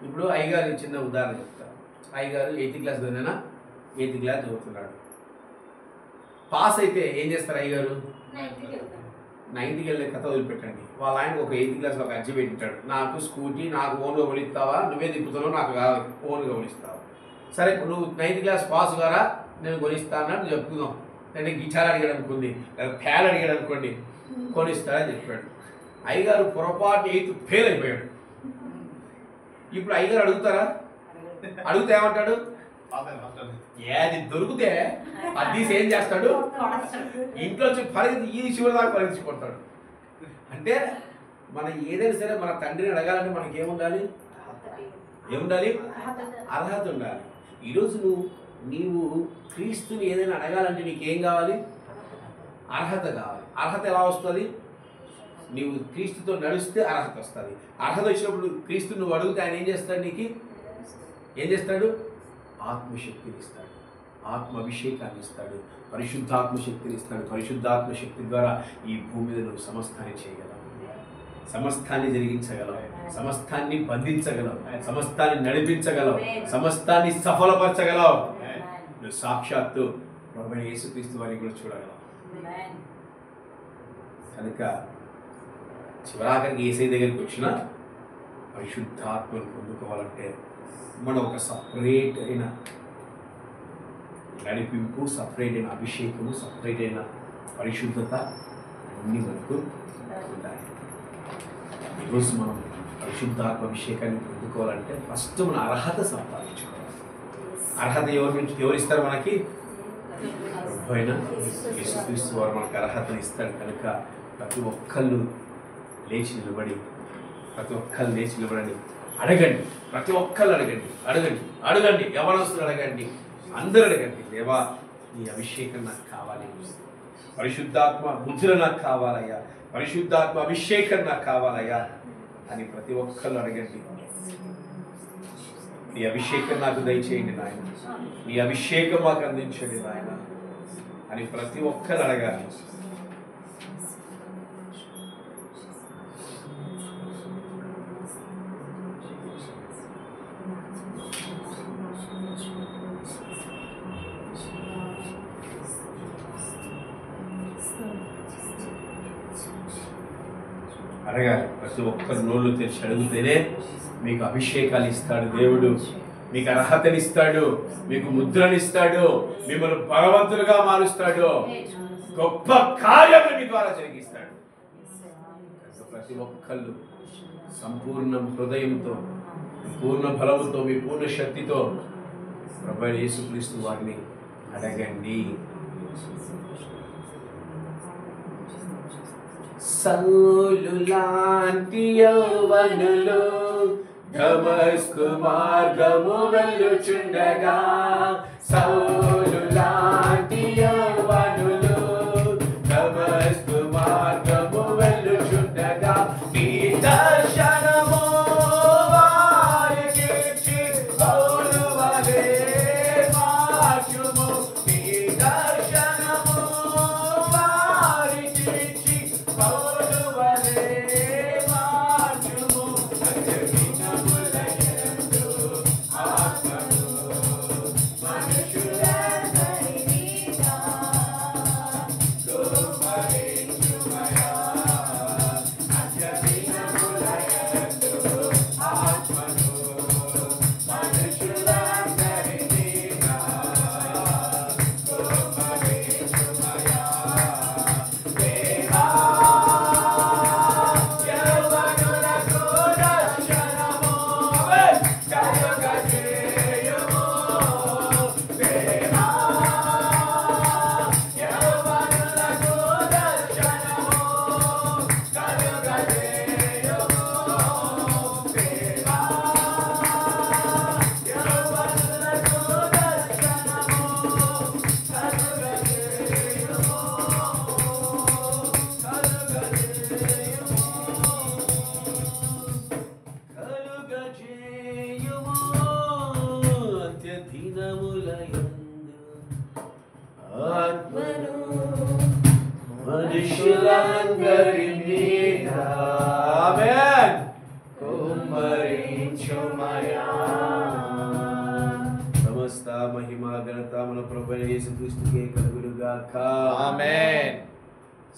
ఇప్పుడు అయ్యగారు చిన్న ఉదాహరణ చెప్తారు. అయ్యగారు 8th క్లాస్ చదివినా 8th క్లాస్ చదువుతున్నాడు. పాస్ అయితే ఏం చేస్తారు అయ్యగారు? 9th వెళ్ళే కథ వదిలిపెట్టండి. వాళ్ళ ఆయనకు ఒక 8th క్లాస్లో ఒక అర్జీ పెట్టింటాడు, నాకు స్కూటీ నాకు ఓన్గా కొనిస్తావా, నువ్వే తిప్పుతున్నావు, నాకు కాదు ఓన్గా కొనిస్తావా. సరే నువ్వు 9th క్లాస్ పాస్ గారా, నేను కొనిస్తా అన్నట్టు చెప్పుకుందాం. అంటే గిటార్ అడిగాడు అనుకోండి, ఫ్యాన్ అడిగాడు అనుకోండి, కొనిస్తాడని చెప్పాడు. అయ్యగారు పొరపాటు 8th ఫెయిల్ అయిపోయాడు. ఇప్పుడు అయ్యగారు అడిగితే ఏమంటాడు? ఏది దొరికితే అది ఏం చేస్తాడు? ఇంట్లో పరిగెత్తి ఈ చివరి దాకా పరిగెత్తుకుంటాడు. అంటే మనం ఏదైనా సరే మన తండ్రిని అడగాలంటే మనకి ఏముండాలి? అర్హత ఉండాలి. ఈరోజు నీవు క్రీస్తుని ఏదైనా అడగాలంటే నీకేం కావాలి? అర్హత కావాలి. అర్హత ఎలా వస్తుంది? నీవు క్రీస్తుతో నడిస్తే అర్హత వస్తుంది. అర్హత వచ్చినప్పుడు క్రీస్తు నువ్వు అడిగితే ఆయన ఏం చేస్తాడు? ఆత్మశక్తిని ఇస్తాడు, ఆత్మాభిషేకాన్ని ఇస్తాడు, పరిశుద్ధాత్మ శక్తిని ఇస్తాడు. పరిశుద్ధాత్మ శక్తి ద్వారా ఈ భూమి మీద నువ్వు సమస్తాన్ని చేయగలవు, సమస్తాన్ని జరిగించగలవు, సమస్తాన్ని బంధించగలవు, సమస్తాన్ని నడిపించగలవు, సమస్తాన్ని సఫలపరచగలవు. నువ్వు సాక్షాత్తు ప్రభువైన యేసుక్రీస్తు వారిని కూడా చూడగలవు. కనుక చివరాఖరికి యేసయ్య దగ్గరికి వచ్చిన పరిశుద్ధాత్మను పొందుకోవాలంటే మనం ఒక సపరేట్ అయిన నడిపింపు, సపరేట్ అయిన అభిషేకము, సపరేట్ అయిన పరిశుద్ధత అన్నీ మనకు ఉండాలి. ఈరోజు మనం పరిశుద్ధాత్మ అభిషేకాన్ని పొందుకోవాలంటే ఫస్ట్ మన అర్హత సంపాదించుకోవాలి. అర్హత ఎవరిస్తారు మనకి? ప్రభువైన యేసుక్రీస్తు వారు మనకు అర్హతను ఇస్తాడు. కనుక ప్రతి ఒక్కళ్ళు లేచి నిలబడి అడగండి. ప్రతి ఒక్కళ్ళు అడగండి. యవ్వనస్తులు అడగండి, అందరూ అడగండి. దేవా నీ అభిషేకం నాకు కావాలి, పరిశుద్ధాత్మ ముద్ర నాకు కావాలయ్యా, పరిశుద్ధాత్మ అభిషేకం నాకు కావాలయ్యా అని ప్రతి ఒక్కళ్ళు అడగండి. నీ అభిషేకం నాకు దయచేయండి నాయన, నీ అభిషేకం మాకు అందించండి నాయన అని ప్రతి ఒక్కరు అడగాలి. అడగాలి. ప్రతి ఒక్కరు నోళ్ళు తెరిచి అడిగితేనే మీకు అభిషేకాలు ఇస్తాడు దేవుడు, మీకు అర్హతనిస్తాడు, మీకు ముద్రనిస్తాడు, మిమ్మల్ని భగవంతులుగా మారుస్తాడు, గొప్ప కార్యాలు మీ ద్వారా జరిగిస్తాడు. ప్రతి ఒక్కళ్ళు సంపూర్ణ హృదయంతో, పూర్ణ బలముతో, మీ పూర్ణ శక్తితో ప్రభువైన యేసుక్రీస్తు వారిని అడగండి. సౌలు లాంటి యవ్వనులు దమస్కు మార్గము వెళ్ళుచుండగా, సౌలు లాంటి యవ్వనులు దమస్కు మార్గము వెళ్ళుచుండగా, నీ దర్శనము వారికి సౌలు వలె మార్చుము, నీ దర్శనము వారికి సౌలు వలె మార్చుము, అజమినములయందు ఆత్మను మనుషుల మనుషులందరి మీద ఆమేన్ కుమ్మరించుమయా. సమస్త మహిమ ఘనత మన ప్రభువైన యేసుక్రీస్తుకే కలుగును గాక. ఆమేన్.